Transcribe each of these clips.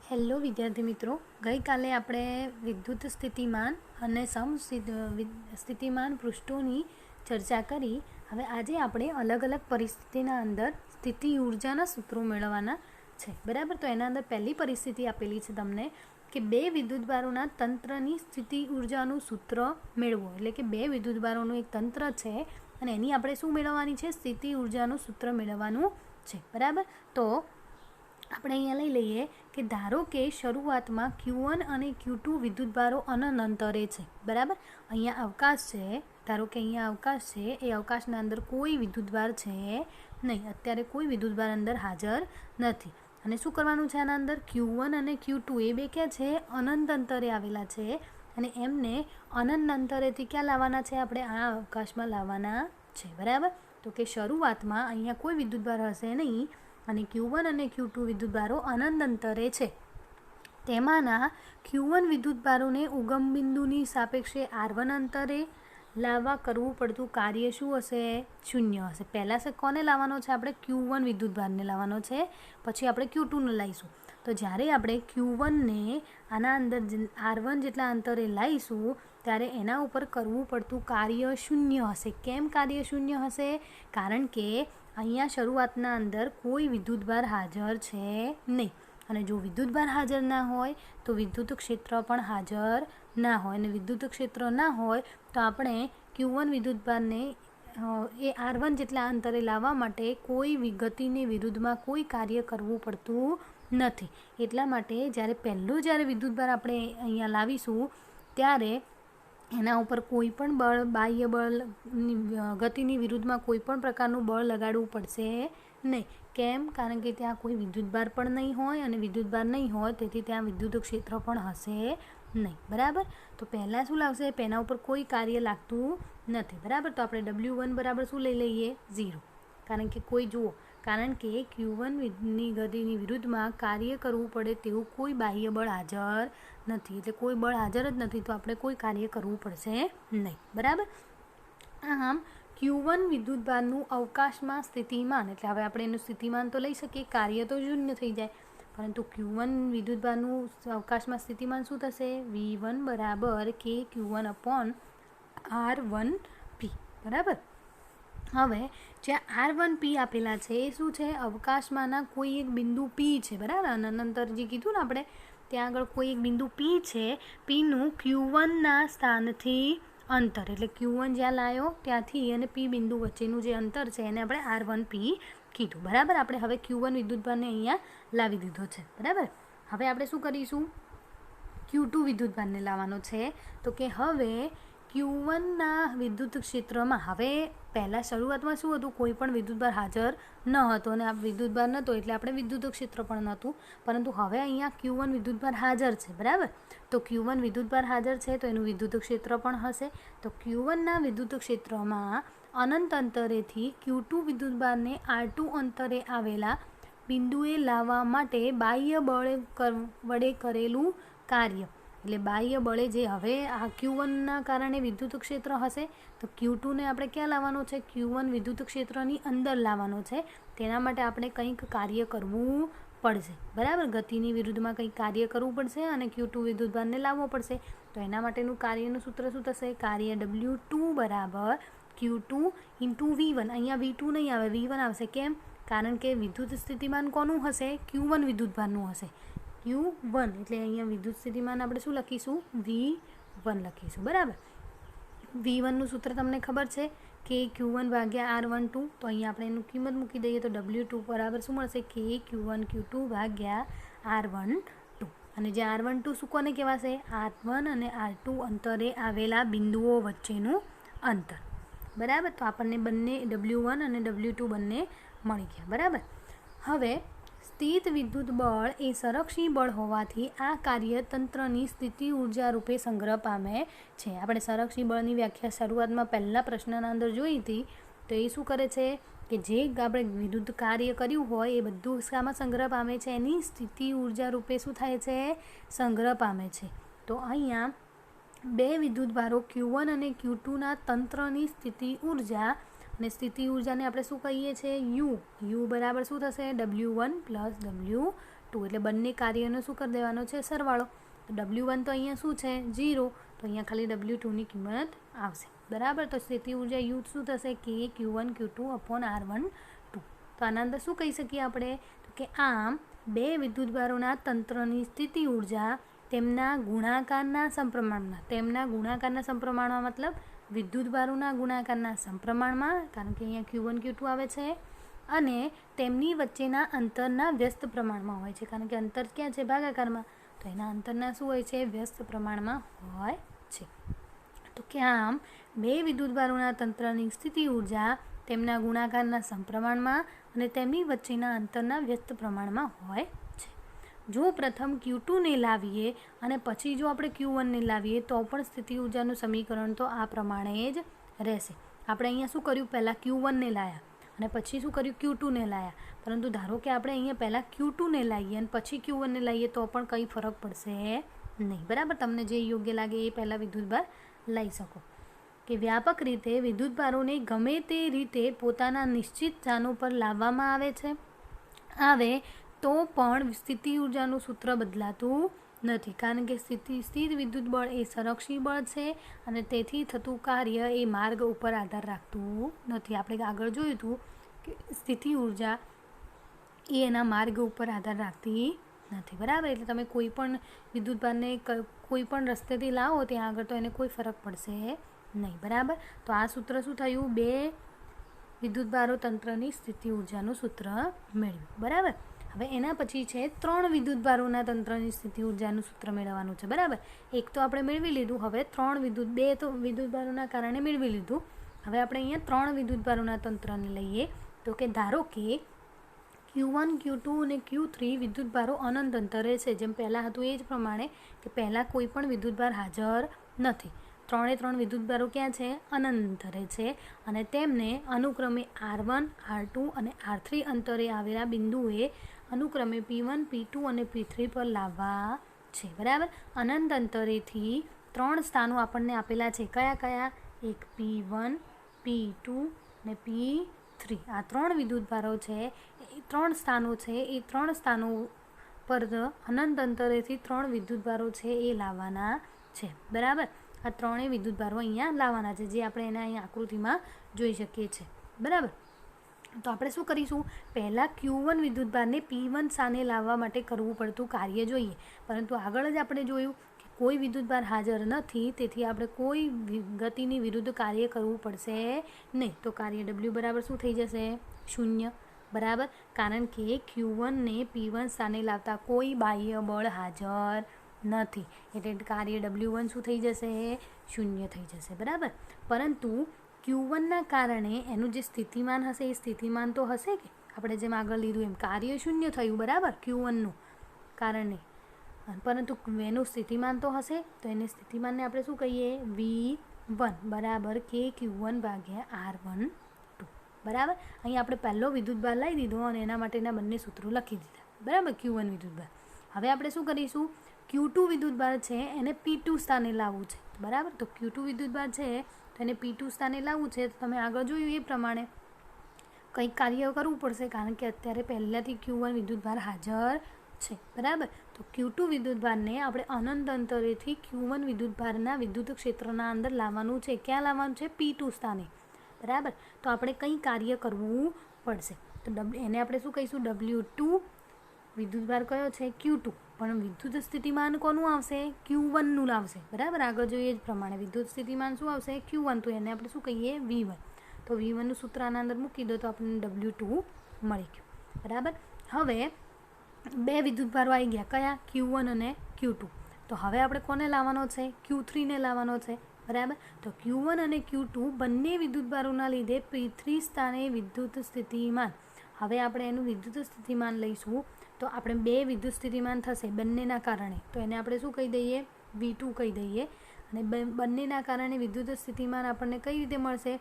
Hello વિદ્યાર્થી મિત્રો, ગઈકાલે આપણે વિદ્યુત સ્થિતિમાન અને સ્થિતિમાન પૃષ્ઠોની ચર્ચા કરી. હવે આજે આપણે અલગ અલગ પરિસ્થિતિના અંદર સ્થિતિ ઉર્જાના સૂત્રો મેળવવાના છે. બરાબર, તો એના અંદર પહેલી પરિસ્થિતિ આપેલી છે તમને કે બે વિદ્યુતભારોના તંત્રની સ્થિતિ ઉર્જાનું સૂત્ર મેળવો. એટલે કે બે વિદ્યુતભારોનું એક તંત્ર છે અને એની આપણે શું મેળવવાની છે? સ્થિતિ ઉર્જાનું સૂત્ર મેળવવાનું છે. બરાબર, તો આપણે અહીંયા લઈ લઈએ કે ધારો કે શરૂઆતમાં Q1 અને Q2 વિદ્યુતભારો અનંત અંતરે છે. બરાબર, અહીંયા અવકાશ છે. ધારો કે અહીંયા અવકાશ છે, એ અવકાશના અંદર કોઈ વિદ્યુતભાર છે નહીં. અત્યારે કોઈ વિદ્યુતભાર અંદર હાજર નથી. અને શું કરવાનું છે આના અંદર? Q1 અને Q2 એ બે ક્યાં છે? અનંત અંતરે આવેલા છે અને એમને અનંત અંતરેથી ક્યાં લાવવાના છે? આપણે આ અવકાશમાં લાવવાના છે. બરાબર, તો કે શરૂઆતમાં અહીંયા કોઈ વિદ્યુતભાર હશે નહીં અને Q1 અને Q2 વિદ્યુતભારો અનંત અંતરે છે. તેમાંના Q1 વિદ્યુતભારોને ઉગમ બિંદુની સાપેક્ષે R1 અંતરે લાવવા કરવું પડતું કાર્ય શું હશે? શૂન્ય હશે. પહેલાં છે કોને લાવવાનો છે? આપણે Q1 વિદ્યુતભારને લાવવાનો છે, પછી આપણે Q2ને લાવીશું. તો જ્યારે આપણે Q1ને આના અંદર R1 જેટલા અંતરે લાવીશું ત્યારે એના ઉપર કરવું પડતું કાર્ય શૂન્ય હશે. કેમ કાર્ય શૂન્ય હશે? કારણ કે અહીંયા શરૂઆતના અંદર કોઈ વિદ્યુતભાર હાજર છે નહીં. અને જો વિદ્યુતભાર હાજર ના હોય તો વિદ્યુત ક્ષેત્ર પણ હાજર ના હોય. અને વિદ્યુત ક્ષેત્ર ના હોય તો આપણે Q1 વિદ્યુતભારને એ R1 જેટલા અંતરે લાવવા માટે કોઈ ગતિની વિરુદ્ધમાં કોઈ કાર્ય કરવું પડતું નથી. એટલા માટે જ્યારે વિદ્યુતભાર આપણે અહીંયા લાવીશું ત્યારે એના ઉપર કોઈ પણ બળ, બાહ્ય બળ, ગતિની વિરુદ્ધમાં કોઈ પણ પ્રકારનું બળ લગાડવું પડશે નહીં. કેમ? કારણ કે ત્યાં કોઈ વિદ્યુતભાર પણ નહીં હોય અને વિદ્યુતભાર નહીં હોય તેથી ત્યાં વિદ્યુત ક્ષેત્ર પણ હશે નહીં. બરાબર, તો પહેલાં શું લાવશે? એના ઉપર કોઈ કાર્ય લાગતું નથી. બરાબર, તો આપણે W1 બરાબર શું લઈ લઈએ? 0. કારણ કે Q1 ની ગતિની વિરુદ્ધમાં કાર્ય કરવું પડે તેવું કોઈ બાહ્ય બળ હાજર નથી. એટલે કોઈ બળ હાજર જ નથી તો આપણે કોઈ કાર્ય કરવું પડશે નહીં. બરાબર, આમ Q1 વિદ્યુતભારનું અવકાશમાં સ્થિતિમાન, એટલે હવે આપણે એનું સ્થિતિમાન તો લઈ શકીએ, કાર્ય તો શૂન્ય થઈ જાય, પરંતુ Q1 વિદ્યુતભારનું અવકાશમાં સ્થિતિમાન શું થશે? V1 બરાબર KQ1/R1P. બરાબર, હવે જ્યાં R1P આપેલા છે એ શું છે? અવકાશમાંના કોઈ એક બિંદુ P છે. બરાબર, અનંતર જે કીધું ને આપણે, ત્યાં આગળ કોઈ એક બિંદુ P છે. Pનું Q1ના સ્થાનથી અંતર, એટલે Q1 જ્યાં લાવ્યો ત્યાંથી અને P બિંદુ વચ્ચેનું જે અંતર છે એને આપણે R1P કીધું. બરાબર, આપણે હવે Q1 વિદ્યુતભારને અહીંયા લાવી દીધો છે. બરાબર, હવે આપણે શું કરીશું? Q2 વિદ્યુતભારને લાવવાનો છે. તો કે હવે Q1ના વિદ્યુત ક્ષેત્રમાં, હવે પહેલાં શરૂઆતમાં શું હતું? કોઈ પણ વિદ્યુતભાર હાજર ન હતો અને આ વિદ્યુતભાર નહોતો એટલે આપણે વિદ્યુત ક્ષેત્ર પણ નહોતું. પરંતુ હવે અહીંયા Q1 વિદ્યુતભાર હાજર છે. બરાબર, તો Q1 વિદ્યુતભાર હાજર છે તો એનું વિદ્યુત ક્ષેત્ર પણ હશે. તો Q1ના વિદ્યુત ક્ષેત્રમાં અનંત અંતરેથી Q2 વિદ્યુતભારને R2 અંતરે આવેલા બિંદુએ લાવવા માટે બાહ્ય બળ વડે કરેલું કાર્ય, એટલે બાહ્ય બળે જે હવે આ Q1ના કારણે વિદ્યુત ક્ષેત્ર હશે તો Q2ને આપણે ક્યાં લાવવાનો છે? Q1 વિદ્યુત ક્ષેત્રની અંદર લાવવાનો છે. તેના માટે આપણે કંઈક કાર્ય કરવું પડશે. બરાબર, ગતિની વિરુદ્ધમાં કંઈક કાર્ય કરવું પડશે અને Q2 વિદ્યુતભારને લાવવો પડશે. તો એના માટેનું કાર્યનું સૂત્ર શું થશે? કાર્ય W2 બરાબર Q2 × V1. અહીંયા V2 નહીં આવે, V1 આવશે. કેમ? કારણ કે વિદ્યુત સ્થિતિમાન કોનું હશે? Q1 વિદ્યુતભારનું હશે. Q1 એટલે અહીંયા વિદ્યુત સ્થિતિમાન આપણે શું લખીશું? V1 લખીશું. બરાબર, V1નું સૂત્ર તમને ખબર છે કે Q1/R12. તો અહીંયા આપણે એનું કિંમત મૂકી દઈએ તો W2 બરાબર શું મળશે? KQ1Q2/R12. અને જે R12 શું કોને કહેવાશે? R1 અને R2 અંતરે આવેલા બિંદુઓ વચ્ચેનું અંતર. બરાબર, તો આપણને બંને W1 અને W2 બંને મળી ગયા. બરાબર, હવે સ્થિત વિદ્યુત બળ એ સંરક્ષી બળ હોવાથી આ કાર્ય તંત્રની સ્થિતિ ઉર્જા રૂપે સંગ્રહ પામે છે. આપણે સંરક્ષી બળની વ્યાખ્યા શરૂઆતમાં પહેલા પ્રશ્નના અંદર જોઈ હતી. તો એ શું કરે છે કે જે આપણે વિદ્યુત કાર્ય કર્યું હોય એ બધું શામાં સંગ્રહ પામે છે? એની સ્થિતિ ઉર્જા રૂપે શું થાય છે? સંગ્રહ પામે છે. તો અહીંયા બે વિદ્યુતભારો Q1 અને Q2ના તંત્રની સ્થિતિ ઉર્જા, અને સ્થિતિ ઉર્જાને આપણે શું કહીએ છીએ? U બરાબર શું થશે? W1 + W2 ટુ, એટલે બંને કાર્યનો શું કરી દેવાનો છે? સરવાળો. તો W1 તો અહીંયા શું છે? 0. તો અહીંયા ખાલી W2ની કિંમત આવશે. બરાબર. તો સ્થિતિ ઉર્જા યુ શું થશે? કે Q1 Q2 અપોન R1 2. તો આના અંદર શું કહી શકીએ આપણે? તો કે આમ બે વિદ્યુતભારોના તંત્રની સ્થિતિ ઉર્જા તેમના ગુણાકારના સમપ્રમાણમાં મતલબ વિદ્યુતભારોના ગુણાકારના સમપ્રમાણમાં, કારણ કે અહીંયા Q1 Q2 આવે છે, અને તેમની વચ્ચેના અંતરના વ્યસ્ત પ્રમાણમાં હોય છે, કારણ કે અંતર ક્યાં છે? ભાગાકારમાં. તો એના અંતરના શું હોય છે? વ્યસ્ત પ્રમાણમાં હોય છે. તો કે આમ બે વિદ્યુતભારોના તંત્રની સ્થિતિ ઉર્જા તેમના ગુણાકારના સમપ્રમાણમાં અને તેમની વચ્ચેના અંતરના વ્યસ્ત પ્રમાણમાં હોય છે. જો પ્રથમ Q2ને લાવીએ અને પછી જો આપણે Q1ને લાવીએ તો પણ સ્થિતિ ઉર્જાનું સમીકરણ તો આ પ્રમાણે જ રહેશે. આપણે અહીંયા શું કર્યું? પહેલાં Q1ને લાવ્યા અને પછી શું કર્યું? Q2ને લાવ્યા. પરંતુ ધારો કે આપણે અહીંયા પહેલાં Q2ને લાવીએ અને પછી Q1ને લાવીએ તો પણ કંઈ ફરક પડશે નહીં. બરાબર. તમને જે યોગ્ય લાગે એ પહેલાં વિદ્યુતભાર લઈ શકો. કે વ્યાપક રીતે વિદ્યુતભારોને ગમે તે રીતે પોતાના નિશ્ચિત સ્થાનો પર લાવવામાં આવે તો પણ સ્થિતિ ઉર્જાનું સૂત્ર બદલાતું નથી, કારણ કે સ્થિર વિદ્યુત બળ એ સંરક્ષી બળ છે અને તેથી થતું કાર્ય એ માર્ગ ઉપર આધાર રાખતું નથી. આપણે આગળ જોયું હતું કે સ્થિતિ ઉર્જા એ એના માર્ગ ઉપર આધાર રાખતી નથી. બરાબર. એટલે તમે કોઈ પણ વિદ્યુતભારને કોઈ પણ રસ્તેથી લાવો ત્યાં આગળ તો એને કોઈ ફરક પડશે નહીં. બરાબર. તો આ સૂત્ર શું થયું? બે વિદ્યુતભારો તંત્રની સ્થિતિ ઉર્જાનું સૂત્ર મેળવ્યું. બરાબર. હવે એના પછી છે 3 વિદ્યુતભારોના તંત્રની સ્થિતિ ઉર્જાનું સૂત્ર મેળવવાનું છે. બરાબર. એક તો આપણે મેળવી લીધું. હવે 2 તો વિદ્યુતભારોના કારણે મેળવી લીધું. હવે આપણે અહીંયા 3 વિદ્યુતભારોના તંત્રને લઈએ. તો કે ધારો કે Q1 Q2 અને Q3 વિદ્યુતભારો અનંત અંતરે છે. જેમ પહેલાં હતું એ જ પ્રમાણે કે પહેલાં કોઈ પણ વિદ્યુતભાર હાજર નથી. 3 વિદ્યુતભારો ક્યાં છે? અનંત અંતરે છે અને તેમને અનુક્રમે R1, R2 અને R3 અંતરે આવેલા બિંદુએ અનુક્રમે P1, P2 અને P3 પર લાવવા છે. બરાબર. અનંત અંતરેથી 3 સ્થાનો આપણને આપેલા છે. કયા? એક P1, P2 અને P3. આ 3 વિદ્યુતભારો છે. એ 3 સ્થાનો છે. એ 3 સ્થાનો પર અનંત અંતરેથી 3 વિદ્યુતભારો છે એ લાવવાના છે. બરાબર. આ 3 વિદ્યુતભારો અહીંયા લાવવાના છે, જે આપણે એના અહીંયા આકૃતિમાં જોઈ શકીએ છીએ. બરાબર. તો આપણે શું કરીશું? પહેલાં Q1 વિદ્યુતભારને P1 સ્થાને લાવવા માટે કરવું પડતું કાર્ય જોઈએ, પરંતુ આગળ જ આપણે જોયું કે કોઈ વિદ્યુતભાર હાજર નથી, તેથી આપણે કોઈ ગતિની વિરુદ્ધ કાર્ય કરવું પડશે નહીં. તો કાર્ય W બરાબર શું થઈ જશે? 0. બરાબર. કારણ કે Q1ને P1 સ્થાને લાવતા કોઈ બાહ્ય બળ હાજર નથી, એટલે કાર્ય W1 શું થઈ જશે? 0 થઈ જશે. બરાબર. પરંતુ Q1ના કારણે એનું જે સ્થિતિમાન હશે એ સ્થિતિમાન તો હશે કે આપણે જેમ આગળ લીધું એમ કાર્ય 0 થયું. બરાબર. Q1નું કારણે, પરંતુ એનું સ્થિતિમાન તો હશે. તો એને સ્થિતિમાનને આપણે શું કહીએ? V1 બરાબર કે Q1 ભાગ્યા R1 2. બરાબર. અહીં આપણે પહેલો વિદ્યુતભાર લઈ દીધો અને એના માટેના બંને સૂત્રો લખી દીધા. બરાબર. Q1 વિદ્યુતભાર. હવે આપણે શું કરીશું? Q2 વિદ્યુતભાર છે એને P2 સ્થાને લાવવું છે. બરાબર. તો Q2 વિદ્યુતભાર છે તો એને P2 સ્થાને લાવવું છે. તો તમે આગળ જોયું એ પ્રમાણે કંઈક કાર્ય કરવું પડશે, કારણ કે અત્યારે પહેલાંથી Q1 વિદ્યુતભાર હાજર છે. બરાબર. તો Q2 વિદ્યુતભારને આપણે અનંત અંતરેથી Q1 વિદ્યુતભારના વિદ્યુત ક્ષેત્રના અંદર લાવવાનું છે. ક્યાં લાવવાનું છે? P2 સ્થાને. બરાબર. તો આપણે કંઈ કાર્ય કરવું પડશે. તો એને આપણે શું કહીશું? W2. વિદ્યુતભાર કયો છે? Q2. પણ વિદ્યુત સ્થિતિમાન કોનું આવશે? Q1નું આવશે. બરાબર. આગળ જોઈએ જ પ્રમાણે વિદ્યુત સ્થિતિમાન શું આવશે? Q1. તો એને આપણે શું કહીએ? V1. તો V1નું સૂત્ર આના અંદર મૂકી દો તો આપણને W2 મળી ગયું. બરાબર. હવે 2 વિદ્યુતભારો આવી ગયા. કયા? Q1 અને Q2. તો હવે આપણે કોને લાવવાનો છે? Q3ને લાવવાનો છે. બરાબર. તો Q1 અને Q2 બંને વિદ્યુતભારોના લીધે P3 સ્થાને વિદ્યુત સ્થિતિમાન. હવે આપણે એનું વિદ્યુત સ્થિતિમાન લઈશું તો આપણે 2 વિદ્યુત સ્થિતિમાન થશે બંનેના કારણે. તો એને આપણે શું કહી દઈએ? V2 કહી દઈએ. અને બંનેના કારણે વિદ્યુત સ્થિતિમાન આપણને કઈ રીતે મળશે?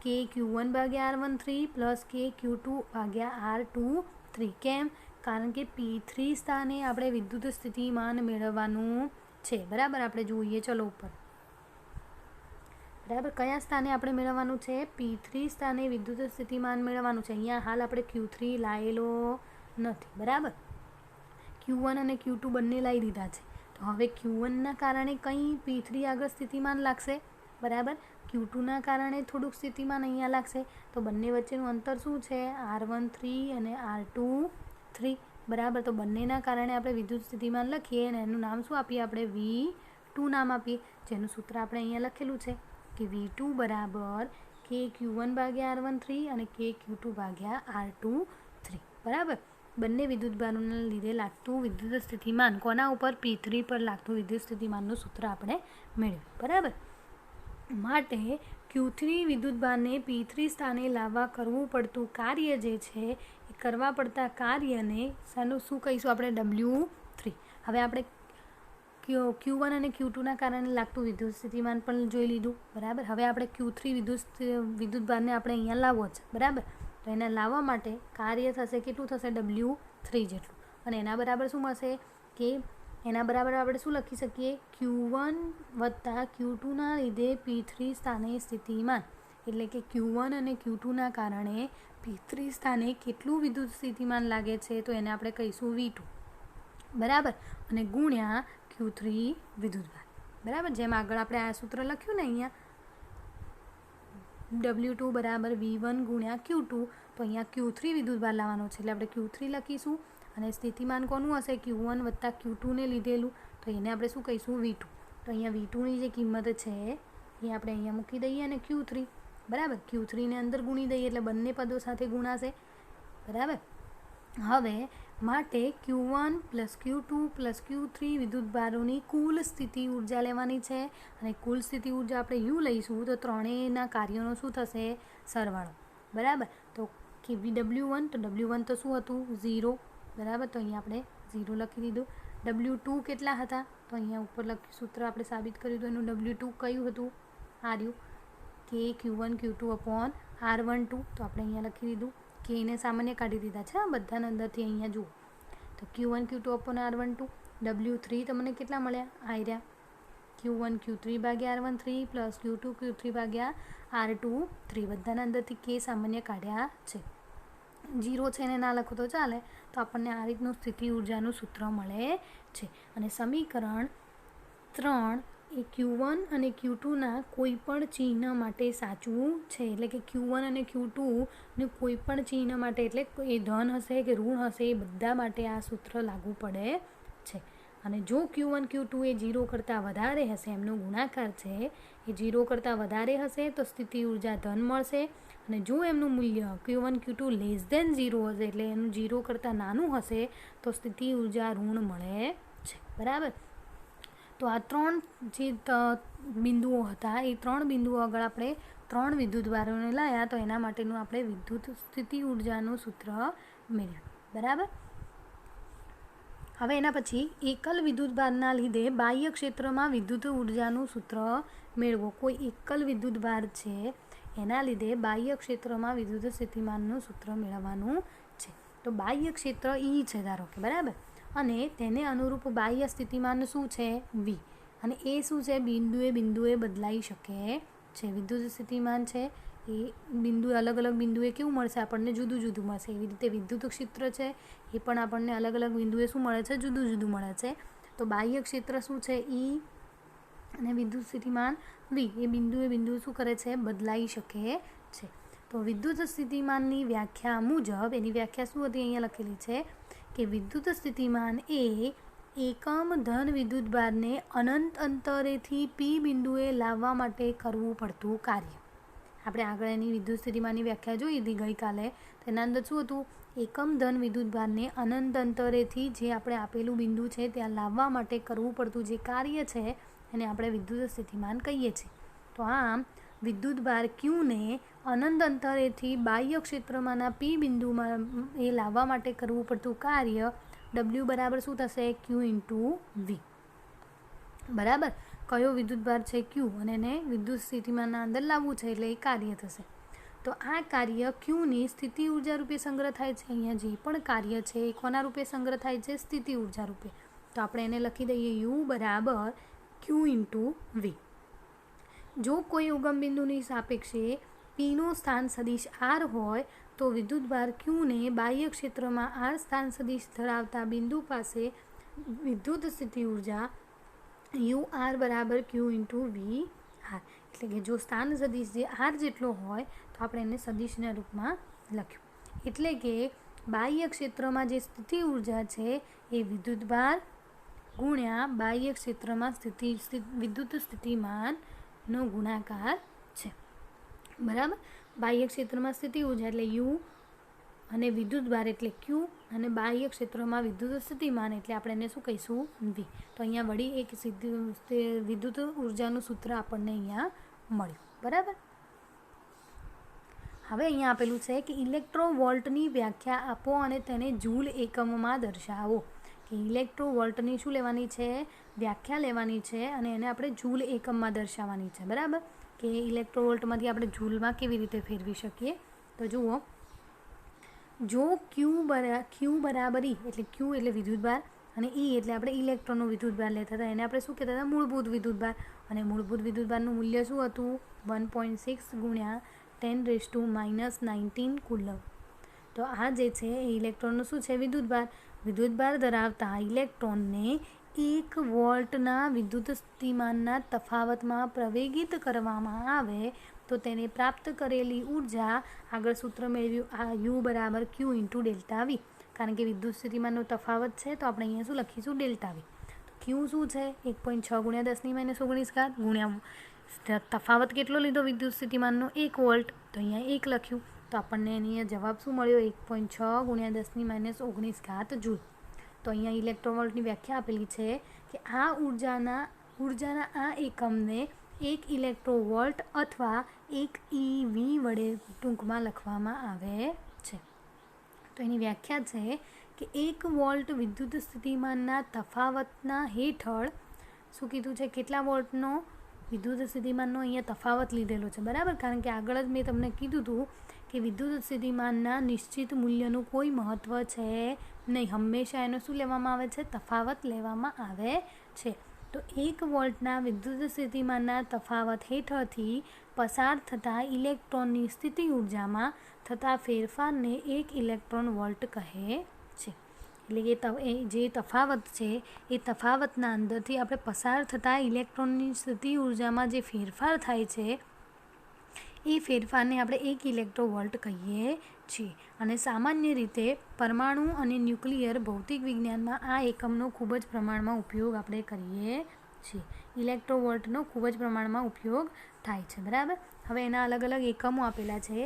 કે Q1 ભાગ્યા R13 પ્લસ કે Q2 ભાગ્યા R23. કેમ? કારણ કે P3 સ્થાને આપણે વિદ્યુત સ્થિતિમાન મેળવવાનું છે. બરાબર. આપણે જોઈએ ચલો ઉપર. બરાબર. કયા સ્થાને આપણે મેળવવાનું છે? P3 સ્થાને વિદ્યુત સ્થિતિમાન મેળવવાનું છે. અહીંયા હાલ આપણે Q3 લાયેલો નથી. બરાબર. Q1 અને Q2 બંને લાવી દીધા છે. તો હવે Q1ના કારણે કંઈ P3 આગળ સ્થિતિમાન લાગશે, બરાબર. Q2ના કારણે થોડુંક સ્થિતિમાન અહીંયા લાગશે. તો બંને વચ્ચેનું અંતર શું છે? R13 અને R23, બરાબર. તો બંનેના કારણે આપણે વિદ્યુત સ્થિતિમાન લખીએ અને એનું નામ શું આપીએ આપણે? V2 નામ આપીએ, જેનું સૂત્ર આપણે અહીંયા લખેલું છે કે V2 બરાબર KQ1 ભાગ્યા R13 અને KQ2 ભાગ્યા R23, બરાબર. બંને વિદ્યુતભારોના લીધે લાગતું વિદ્યુત સ્થિતિમાન કોના ઉપર? P3 પર લાગતું વિદ્યુત સ્થિતિમાનનું સૂત્ર આપણે મેળવ્યું, બરાબર. માટે Q3 વિદ્યુતભારને P3 સ્થાને લાવવા કરવું પડતું કાર્ય જે છે એ કરવા પડતા કાર્યને શું કહીશું આપણે? W3. હવે આપણે Q1 અને Q2ના કારણે લાગતું વિદ્યુત સ્થિતિમાન પણ જોઈ લીધું, બરાબર. હવે આપણે Q3 વિદ્યુતભારને આપણે અહીંયા લાવવો છે, બરાબર. તો એને લાવવા માટે કાર્ય થશે કેટલું થશે? W3 જેટલું. અને એના બરાબર શું મળશે? કે એના બરાબર આપણે શું લખી શકીએ? Q1 વત્તા Q2ના લીધે P3 સ્થાને સ્થિતિમાન, એટલે કે Q1 અને Q2ના કારણે P3 સ્થાને કેટલું વિદ્યુત સ્થિતિમાન લાગે છે? તો એને આપણે કહીશું V2, બરાબર. અને ગુણ્યા Q3 વિદ્યુતભાર, બરાબર. જેમ આગળ આપણે આ સૂત્ર લખ્યું ને અહીંયા, W2 બરાબર V1 ગુણ્યા Q2, તો અહીંયા Q3 વિદ્યુતભાર લાવવાનો છે એટલે આપણે Q3 લખીશું. અને સ્થિતિમાન કોનું હશે? Q1 વત્તા Q2ને લીધેલું, તો એને આપણે શું કહીશું? V2. તો અહીંયા V2ની જે કિંમત છે એ આપણે અહીંયા મૂકી દઈએ અને Q3, બરાબર. Q3ને અંદર ગુણી દઈએ એટલે બંને પદો સાથે ગુણાશે, બરાબર. હવે માટે Q1 plus Q2 plus Q3 વિદ્યુતભારોની કુલ સ્થિતિ ઉર્જા લેવાની છે. અને કુલ સ્થિતિ ઉર્જા આપણે U લઈશું તો ત્રણેયના કાર્યોનો શું થશે? સરવાળો, બરાબર. તો કે W1, તો W1 તો શું હતું? 0, બરાબર. તો અહીંયા આપણે 0 લખી દીધું. W2 કેટલા હતા? તો અહીંયા ઉપર સૂત્ર આપણે સાબિત કર્યું હતું. એનું W2 કયું હતું? આર્યું કે Q1 Q2 અપોન R12. તો આપણે અહીંયા લખી દીધું કે એને સામાન્ય કાઢી દીધા છે બધાના અંદરથી. અહીંયા જુઓ તો Q1 Q2 upon R12. W3 તમને કેટલા મળ્યા? આર્યા Q1 Q3 ભાગ્યા R13 પ્લસ Q2 Q3 ભાગ્યા R23. બધાના અંદરથી કે સામાન્ય કાઢ્યા છે. 0 છે એને ના લખો તો ચાલે. તો આપણને આ રીતનું સ્થિતિ ઉર્જાનું સૂત્ર મળે છે. અને સમીકરણ 3 એ Q1 અને Q2ના કોઈ પણ ચિહ્ન માટે સાચું છે. એટલે કે Q1 અને Q2ને કોઈ પણ ચિહ્ન માટે, એટલે એ ધન હશે કે ઋણ હશે, એ બધા માટે આ સૂત્ર લાગુ પડે છે. અને જો Q1 Q2 એ 0 કરતાં વધારે હશે, એમનો ગુણાકાર છે એ 0 કરતાં વધારે હશે તો સ્થિતિ ઉર્જા ધન મળશે. અને જો એમનું મૂલ્ય Q1 Q2 લેસ દેન 0 હશે, એટલે એનું 0 કરતાં નાનું હશે, તો સ્થિતિ ઉર્જા ઋણ મળે છે, બરાબર. તો આ ત્રણ જે બિંદુઓ હતા એ ત્રણ બિંદુઓ આગળ આપણે ત્રણ વિદ્યુતભારોને લાવ્યા, તો એના માટેનું આપણે વિદ્યુત સ્થિતિ ઉર્જાનું સૂત્ર મેળવ્યું, બરાબર. હવે એના પછી એકલ વિદ્યુતભારના લીધે બાહ્ય ક્ષેત્રમાં વિદ્યુત ઉર્જાનું સૂત્ર મેળવો. કોઈ એકલ વિદ્યુતભાર છે એના લીધે બાહ્ય ક્ષેત્રમાં વિદ્યુત સ્થિતિમાનનું સૂત્ર મેળવવાનું છે. તો બાહ્ય ક્ષેત્ર E છે ધારો કે, બરાબર. અને તેને અનુરૂપ બાહ્ય સ્થિતિમાન શું છે? V. અને એ શું છે? બિંદુએ બદલાઈ શકે છે. વિદ્યુત સ્થિતિમાન છે એ અલગ અલગ બિંદુએ કેવું મળશે? આપણને જુદું જુદું મળશે. એવી રીતે વિદ્યુત ક્ષેત્ર છે એ પણ આપણને અલગ અલગ બિંદુએ શું મળે છે? જુદું જુદું મળે છે. તો બાહ્ય ક્ષેત્ર શું છે? E. અને વિદ્યુત સ્થિતિમાન V. એ બિંદુએ શું કરે છે? બદલાઈ શકે છે. તો વિદ્યુત સ્થિતિમાનની વ્યાખ્યા મુજબ, એની વ્યાખ્યા શું હતી? અહીંયા લખેલી છે કે વિદ્યુત સ્થિતિમાન એ એકમ ધન વિદ્યુતભારને અનંત અંતરેથી P બિંદુએ લાવવા માટે કરવું પડતું કાર્ય. આપણે આગળ એની વિદ્યુત સ્થિતિમાનની વ્યાખ્યા જોઈ હતી ગઈકાલે. તેના અંદર શું હતું? એકમ ધન વિદ્યુતભારને અનંત અંતરેથી જે આપણે આપેલું બિંદુ છે ત્યાં લાવવા માટે કરવું પડતું જે કાર્ય છે એને આપણે વિદ્યુત સ્થિતિમાન કહીએ છીએ. તો આમ વિદ્યુતભાર Qને અનંત અંતરેથી બાહ્ય ક્ષેત્રમાંના P બિંદુમાં એ લાવવા માટે કરવું પડતું કાર્ય W બરાબર શું થશે? Q ઇન્ટુ V, બરાબર. કયો વિદ્યુતભાર છે? Q, અને એને વિદ્યુત સ્થિતિમાનના અંદર લાવવું છે એટલે એ કાર્ય થશે. તો આ કાર્ય Qની સ્થિતિ ઉર્જા રૂપે સંગ્રહ થાય છે. અહીંયા જે પણ કાર્ય છે એ કોના રૂપે સંગ્રહ થાય છે? સ્થિતિ ઉર્જા રૂપે. તો આપણે એને લખી દઈએ U બરાબર Q ઇન્ટુ V. જો કોઈ ઉગમ બિંદુની સાપેક્ષે Pનું સ્થાન સદિશ R હોય તો વિદ્યુતભાર ક્યુને બાહ્ય ક્ષેત્રમાં આર સ્થાન સદિશ ધરાવતા બિંદુ પાસે વિદ્યુત સ્થિતિ ઉર્જા યુ આર બરાબર ક્યુ ઇન્ટુ વી આર, એટલે કે જો સ્થાન સદિશ જે આર જેટલો હોય તો આપણે એને સદિશના રૂપમાં લખ્યું. એટલે કે બાહ્ય ક્ષેત્રમાં જે સ્થિતિ ઉર્જા છે એ વિદ્યુતભાર ગુણ્યા બાહ્ય ક્ષેત્રમાં વિદ્યુત સ્થિતિમાનનો ગુણાકાર છે. બરાબર. બાહ્ય ક્ષેત્રમાં સ્થિતિ ઉર્જા એટલે યુ અને વિદ્યુતભાર એટલે ક્યુ અને બાહ્ય ક્ષેત્રમાં વિદ્યુત સ્થિતિમાન એટલે આપણે એને શું કહીશું વી. તો અહીંયા વળી એક વિદ્યુત ઉર્જાનું સૂત્ર આપણને અહીંયા મળ્યું. બરાબર. હવે અહીંયા આપેલું છે કે ઇલેક્ટ્રોવોલ્ટની વ્યાખ્યા આપો અને તેને જૂલ એકમમાં દર્શાવો. કે ઇલેક્ટ્રોવોલ્ટની શું લેવાની છે? વ્યાખ્યા લેવાની છે અને એને આપણે જૂલ એકમમાં દર્શાવવાની છે. બરાબર. કે ઇલેક્ટ્રોવોલ્ટમાંથી આપણે જૂલમાં કેવી રીતે ફેરવી શકીએ? તો જુઓ, જો ક્યુ બરાબર ઈ એટલે ક્યુ એટલે વિદ્યુતભાર અને ઈ એટલે આપણે ઇલેક્ટ્રોનનો વિદ્યુતભાર લેતા હતા, એને આપણે શું કહેતા હતા? મૂળભૂત વિદ્યુતભાર. અને મૂળભૂત વિદ્યુતભારનું મૂલ્ય શું હતું? 1.6 ગુણ્યા 10⁻⁻19 કુલમ. તો આ જે છે એ ઇલેક્ટ્રોનનું શું છે? વિદ્યુતભાર. વિદ્યુતભાર ધરાવતા ઇલેક્ટ્રોનને 1 વોલ્ટના વિદ્યુત સ્થિતિમાનના તફાવતમાં પ્રવેગિત કરવામાં આવે તો તેને પ્રાપ્ત કરેલી ઉર્જા આગળ સૂત્ર મેળવ્યું આ યુ બરાબર ક્યુ ઇન્ટુ ડેલ્ટા વી. કારણ કે વિદ્યુત સ્થિતિમાનનો તફાવત છે તો આપણે અહીંયા શું લખીશું? Delta v. તો ક્યુ શું છે? 1.6 ગુણ્યા 10⁻19 ગુણ્યા તફાવત કેટલો લીધો વિદ્યુત સ્થિતિમાનનો? 1 વોલ્ટ. તો અહીંયા 1 લખ્યું તો આપણને અહીંયા જવાબ શું મળ્યો? 1.6 ગુણ્યા 10⁻19 જૂલ. તો અહીંયા ઇલેક્ટ્રોવોલ્ટની વ્યાખ્યા આપેલી છે કે આ ઉર્જાના આ એકમને 1 ઇલેક્ટ્રોવોલ્ટ અથવા 1 EV વડે ટૂંકમાં લખવામાં આવે છે. તો એની વ્યાખ્યા છે કે 1 વોલ્ટ વિદ્યુત સ્થિતિમાનના તફાવતના હેઠળ શું કીધું છે? કેટલા વોલ્ટનો વિદ્યુત સ્થિતિમાનનો અહીંયા તફાવત લીધેલો છે. બરાબર. કારણ કે આગળ જ મેં તમને કીધું હતું કે વિદ્યુત સ્થિતિમાનના નિશ્ચિત મૂલ્યનું કોઈ મહત્ત્વ છે નહીં. હંમેશા એનો શું લેવામાં આવે છે? તફાવત લેવામાં આવે છે. તો 1 વોલ્ટના વિદ્યુત સ્થિતિમાનના તફાવત હેઠળથી પસાર થતા ઇલેક્ટ્રોનની સ્થિતિ ઉર્જામાં થતા ફેરફારને 1 ઇલેક્ટ્રોન વોલ્ટ કહે છે. એટલે કે જે તફાવત છે એ તફાવતના અંદરથી આપણે પસાર થતા ઇલેક્ટ્રોનની સ્થિતિ ઉર્જામાં જે ફેરફાર થાય છે એ ફેરફારને આપણે 1 ઇલેક્ટ્રોવોલ્ટ કહીએ છીએ. અને સામાન્ય રીતે પરમાણુ અને ન્યુક્લિયર ભૌતિક વિજ્ઞાનમાં આ એકમનો ખૂબ જ પ્રમાણમાં ઉપયોગ આપણે કરીએ છીએ. ઇલેક્ટ્રોવોલ્ટનો ખૂબ જ પ્રમાણમાં ઉપયોગ થાય છે. બરાબર. હવે એના અલગ અલગ એકમો આપેલા છે.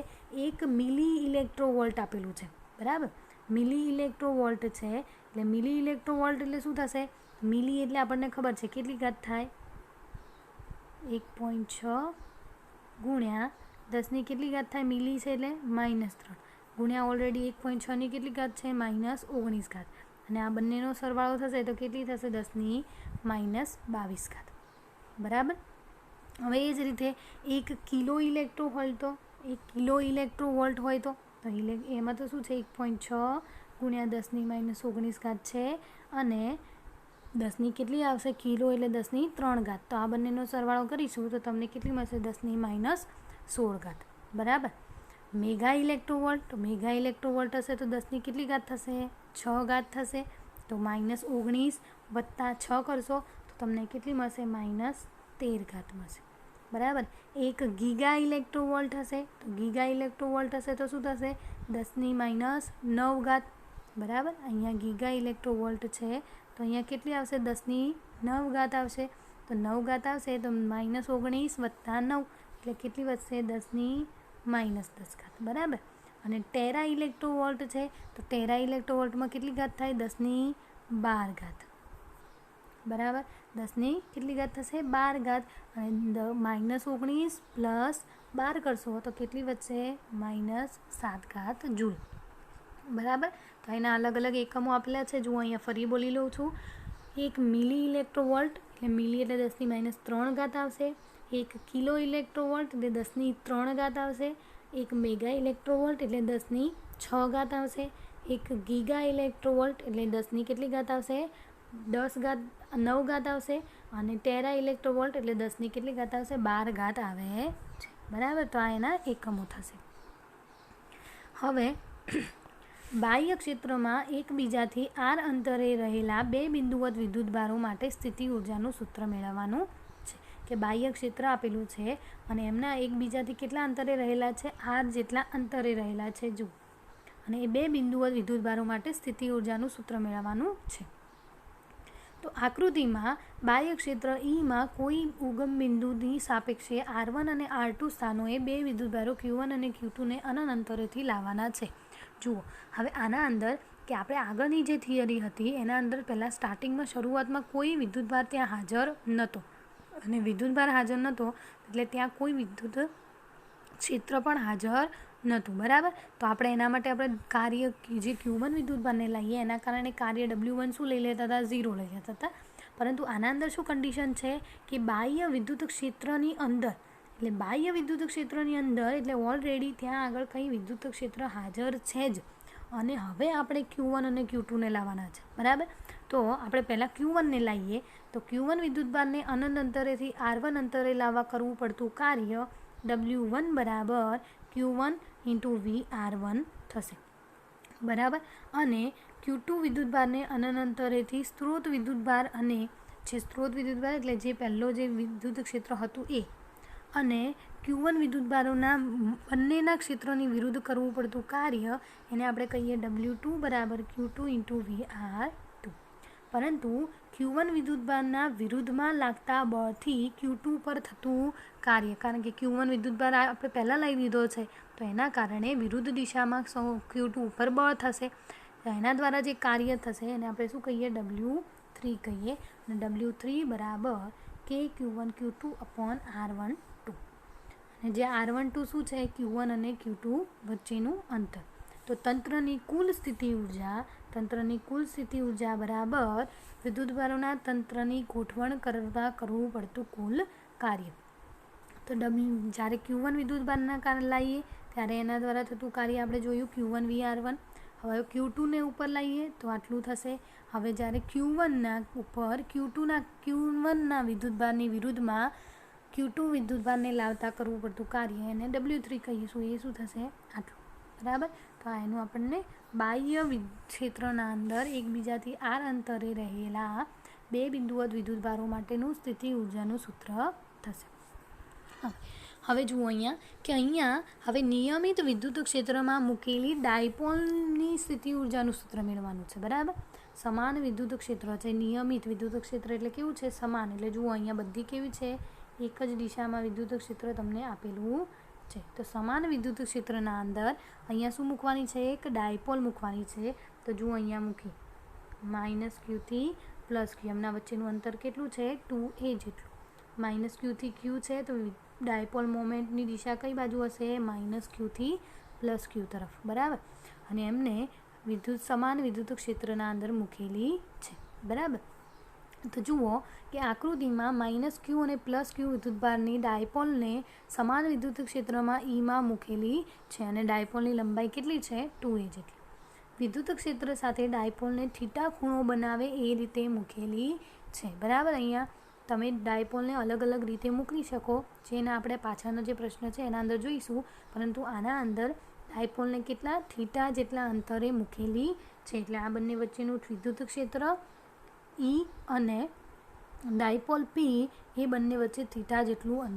1 મિલી ઇલેક્ટ્રોવોલ્ટ આપેલું છે. બરાબર. મિલી ઇલેક્ટ્રોવોલ્ટ છે એટલે મિલી ઇલેક્ટ્રોવોલ્ટ એટલે શું થશે? મિલી એટલે આપણને ખબર છે કેટલી ઘાત થાય? 1.6 ગુણ્યા 10ની કેટલી ઘાત થાય? મિલી છે એટલે -3 ગુણ્યા ઓલરેડી 1.6ની કેટલી ઘાત છે? -19 અને આ બંનેનો સરવાળો થશે તો કેટલી થશે? 10⁻22. બરાબર. હવે એ જ રીતે 1 કિલો ઇલેક્ટ્રોવોલ્ટ હોય તો એમાં તો શું છે? 1.6 ગુણ્યા 10⁻19 છે અને 10ની કેટલી આવશે? કિલો એટલે 10⁻3. તો આ બંનેનો સરવાળો કરીશું તો તમને કેટલી મળશે? 10⁻16. બરાબર. મેગા ઇલેક્ટ્રોવોલ્ટ હશે તો 10ની કેટલી ઘાત થશે? 6 થશે. તો -19 વત્તા 6 કરશો તો તમને કેટલી મળશે? -13 મળશે. બરાબર. 1 ગીગા ઇલેક્ટ્રોવોલ્ટ હશે તો શું થશે? 10⁻9. બરાબર. અહીંયા ગીગા ઇલેક્ટ્રોવોલ્ટ છે તો અહીંયા કેટલી આવશે? 10⁻9 આવશે. તો 9 આવશે તો -19 વત્તા 9 એટલે કેટલી વધશે? 10⁻10. બરાબર. અને ટેરા ઇલેક્ટ્રોવોલ્ટ છે તો ટેરા ઇલેક્ટ્રોવોલ્ટમાં કેટલી ઘાત થાય? 10⁻12. બરાબર. 10ની કેટલી ઘાત થશે? 12. અને -19 પ્લસ 12 કરશો તો કેટલી વધશે? -7 જૂલ. બરાબર. તો એના અલગ અલગ એકમો આપેલા છે. જુઓ અહીંયા ફરી બોલી લઉં છું. 1 મિલી ઇલેક્ટ્રોવોલ્ટ એટલે મિલી એટલે 10⁻3 આવશે. 1 કિલો ઇલેક્ટ્રોવોલ્ટ એટલે 10⁻3 આવશે. 1 મેગા ઇલેક્ટ્રોવોલ્ટ એટલે 10⁻6 આવશે. 1 ગીગા ઇલેક્ટ્રોવોલ્ટ એટલે 10ની કેટલી ઘાત આવશે? 9 આવશે. અને ટેરા ઇલેક્ટ્રોવોલ્ટ એટલે 10ની કેટલી ઘાત આવશે? 12 આવે છે. બરાબર. તો આ એના એકમો થશે. હવે બાહ્ય ક્ષેત્રમાં એકબીજાથી આર અંતરે રહેલા બે બિંદુવત વિદ્યુતભારો માટે સ્થિતિ ઉર્જાનું સૂત્ર મેળવવાનું છે કે બાહ્ય ક્ષેત્ર આપેલું છે અને એમના એકબીજાથી કેટલા અંતરે રહેલા છે, આર જેટલા અંતરે રહેલા છે જુઓ, અને એ બે બિંદુવત વિદ્યુતભારો માટે સ્થિતિ ઉર્જાનું સૂત્ર મેળવવાનું છે. તો આકૃતિમાં બાહ્ય ક્ષેત્ર ઈમાં કોઈ ઉગમ બિંદુની સાપેક્ષે R1 અને R2 સ્થાનોએ બે વિદ્યુતભારો Q1 અને Q2 ને અનંત અંતરેથી લાવવાના છે. જુઓ, હવે આના અંદર કે આપણે આગળની જે થિયરી હતી એના અંદર પહેલાં સ્ટાર્ટિંગમાં શરૂઆતમાં કોઈ વિદ્યુતભાર ત્યાં હાજર નહોતો, અને વિદ્યુતભાર હાજર નહોતો એટલે ત્યાં કોઈ વિદ્યુત ક્ષેત્ર પણ હાજર નહોતું. બરાબર, તો આપણે એના માટે આપણે કાર્ય જે Q1 વિદ્યુતભારને લઈએ એના કારણે કાર્ય W1 શું લઈ લેતા હતા, 0 લઈ લેતા હતા. પરંતુ આના અંદર શું કન્ડિશન છે કે બાહ્ય વિદ્યુત ક્ષેત્રની અંદર, એટલે બાહ્ય વિદ્યુત ક્ષેત્રની અંદર એટલે ઓલરેડી ત્યાં આગળ કંઈ વિદ્યુત ક્ષેત્ર હાજર છે જ, અને હવે આપણે Q1 અને Q2ને લાવવાના છે. બરાબર, તો આપણે પહેલાં Q1ને લાવીએ તો Q1 વિદ્યુતભારને અનંત અંતરેથી R1 અંતરે લાવવા કરવું પડતું કાર્ય W1 બરાબર Q1 × VR1 થશે. બરાબર, અને Q2 વિદ્યુતભારને અનંત અંતરેથી સ્ત્રોત વિદ્યુતભાર, અને જે સ્ત્રોત વિદ્યુતભાર એટલે જે પહેલો જે વિદ્યુત ક્ષેત્ર હતું એ, અને Q1 વિદ્યુતભારોના બંનેના ક્ષેત્રોની વિરુદ્ધ કરવું પડતું કાર્ય એને આપણે કહીએ W2 બરાબર Q2 × VR2. પરંતુ Q1 વિદ્યુતભારના વિરુદ્ધમાં લાગતા બળથી Q2 પર થતું કાર્ય, કારણ કે Q1 વિદ્યુતભાર આપણે પહેલાં લઈ લીધો છે તો એના કારણે વિરુદ્ધ દિશામાં Q2 ઉપર બળ થશે, એના દ્વારા જે કાર્ય થશે એને આપણે શું કહીએ, W3 કહીએ, અને W3 બરાબર KQ1 Q2 / R12, અને જે R12 શું છે, Q1 અને Q2 વચ્ચેનું અંતર. તો તંત્રની કુલ સ્થિતિ ઉર્જા બરાબર વિદ્યુતભારોના તંત્રની ગોઠવણ કરતાં કરવું પડતું કુલ કાર્ય. તો જ્યારે Q1 વિદ્યુતભારના કારણ લાવીએ ત્યારે એના દ્વારા થતું કાર્ય આપણે જોયું Q1 VR1. હવે Q2ને ઉપર લાવીએ તો આટલું થશે. હવે જ્યારે Q1ના ઉપર Q1ના વિદ્યુતભારની વિરુદ્ધમાં Q2 વિદ્યુતભારને લાવતા કરવું પડતું કાર્ય એને W3 કહીશું, એ શું થશે, આટલું. બરાબર, તો આ એનું આપણને બાહ્ય ક્ષેત્રના અંદર એકબીજાથી આર અંતરે રહેલા બે બિંદુવત વિદ્યુતભારો માટેનું સ્થિતિ ઉર્જાનું સૂત્ર થશે. હવે જુઓ અહીંયા હવે નિયમિત વિદ્યુત ક્ષેત્રમાં મૂકેલી ડાયપોલની સ્થિતિ ઉર્જાનું સૂત્ર મેળવવાનું છે. બરાબર, સમાન વિદ્યુત ક્ષેત્ર છે, નિયમિત વિદ્યુત ક્ષેત્ર એટલે કેવું છે, સમાન. એટલે જુઓ અહીંયા બધી કેવી છે, એક જ દિશામાં વિદ્યુત ક્ષેત્ર તમને આપેલું છે. તો સમાન વિદ્યુત ક્ષેત્રના અંદર અહીંયા શું મૂકવાની છે, એક ડાયપોલ મૂકવાની છે. તો જુઓ અહીંયા મૂકી -Q થી +Q, એમના વચ્ચેનું અંતર કેટલું છે, 2a જેટલું. -Q થી Q છે તો ડાયપોલ મોમેન્ટની દિશા કઈ બાજુ હશે, -Q થી +Q તરફ. બરાબર, અને એમને સમાન વિદ્યુત ક્ષેત્રના અંદર મૂકેલી છે. બરાબર, તો જુઓ કે આકૃતિમાં -Q અને +Q વિદ્યુતભારની ડાયપોલને સમાન વિદ્યુત ક્ષેત્રમાં ઈમાં મૂકેલી છે, અને ડાયપોલની લંબાઈ કેટલી છે, 2a જેટલી. વિદ્યુત ક્ષેત્ર સાથે ડાયપોલને થીટા ખૂણો બનાવે એ રીતે મૂકેલી છે. બરાબર, અહીંયા તમે ડાયપોલને અલગ અલગ રીતે મૂકી શકો, જેના આપણે પાછળનો જે પ્રશ્ન છે એના અંદર જોઈશું. પરંતુ આના અંદર ડાયપોલને કેટલા થીટા જેટલા અંતરે મૂકેલી છે, એટલે આ બંને વચ્ચેનું વિદ્યુત ક્ષેત્ર ઈ અને ડાયપોલ P એ બંને વચ્ચે થીટા જેટલું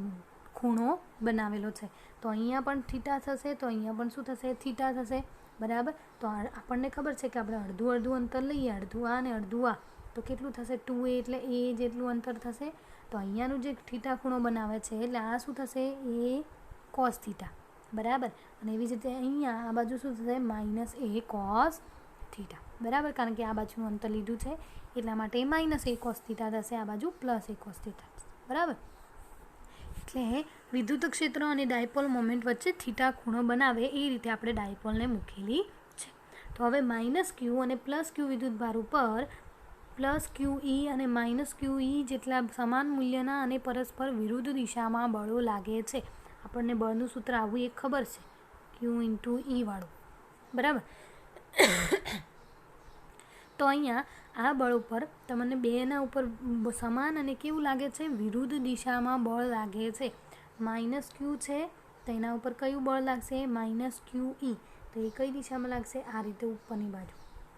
ખૂણો બનાવેલો છે. તો અહીંયા પણ થીટા થશે, તો અહીંયા પણ શું થશે, થીટા થશે. બરાબર, તો આપણને ખબર છે કે આપણે અડધું અંતર લઈએ, અડધું આ અને અડધું આ, તો કેટલું થશે, 2a એટલે a જેટલું અંતર થશે. તો અહીંયાનું જે થીટા ખૂણો બનાવે છે એટલે આ શું થશે, a cos θ. બરાબર, અને એવી જ રીતે અહીંયા આ બાજુ શું થશે, -a cos θ. બરાબર, કારણ કે આ બાજુનું અંતર લીધું છે એટલા માટે -a cos θ થશે, આ બાજુ +a cos θ થશે. બરાબર, એટલે વિદ્યુત ક્ષેત્ર અને ડાયપોલ મોમેન્ટ વચ્ચે થીટા ખૂણો બનાવે એ રીતે આપણે ડાયપોલને મૂકેલી છે. તો હવે -Q અને +Q વિદ્યુતભાર ઉપર +QE અને -QE જેટલા સમાન મૂલ્યના અને પરસ્પર વિરુદ્ધ દિશામાં બળો લાગે છે. આપણને બળનું સૂત્ર આવું એક ખબર છે, Q × E વાળું. બરાબર, તો અહીંયા આ બળ ઉપર તમને બેના ઉપર સમાન અને કેવું લાગે છે, વિરુદ્ધ દિશામાં બળ લાગે છે. -Q છે તો એના ઉપર કયું બળ લાગશે, -QE. તો એ કઈ દિશામાં લાગશે? આ રીતે ઉપરની બાજુ,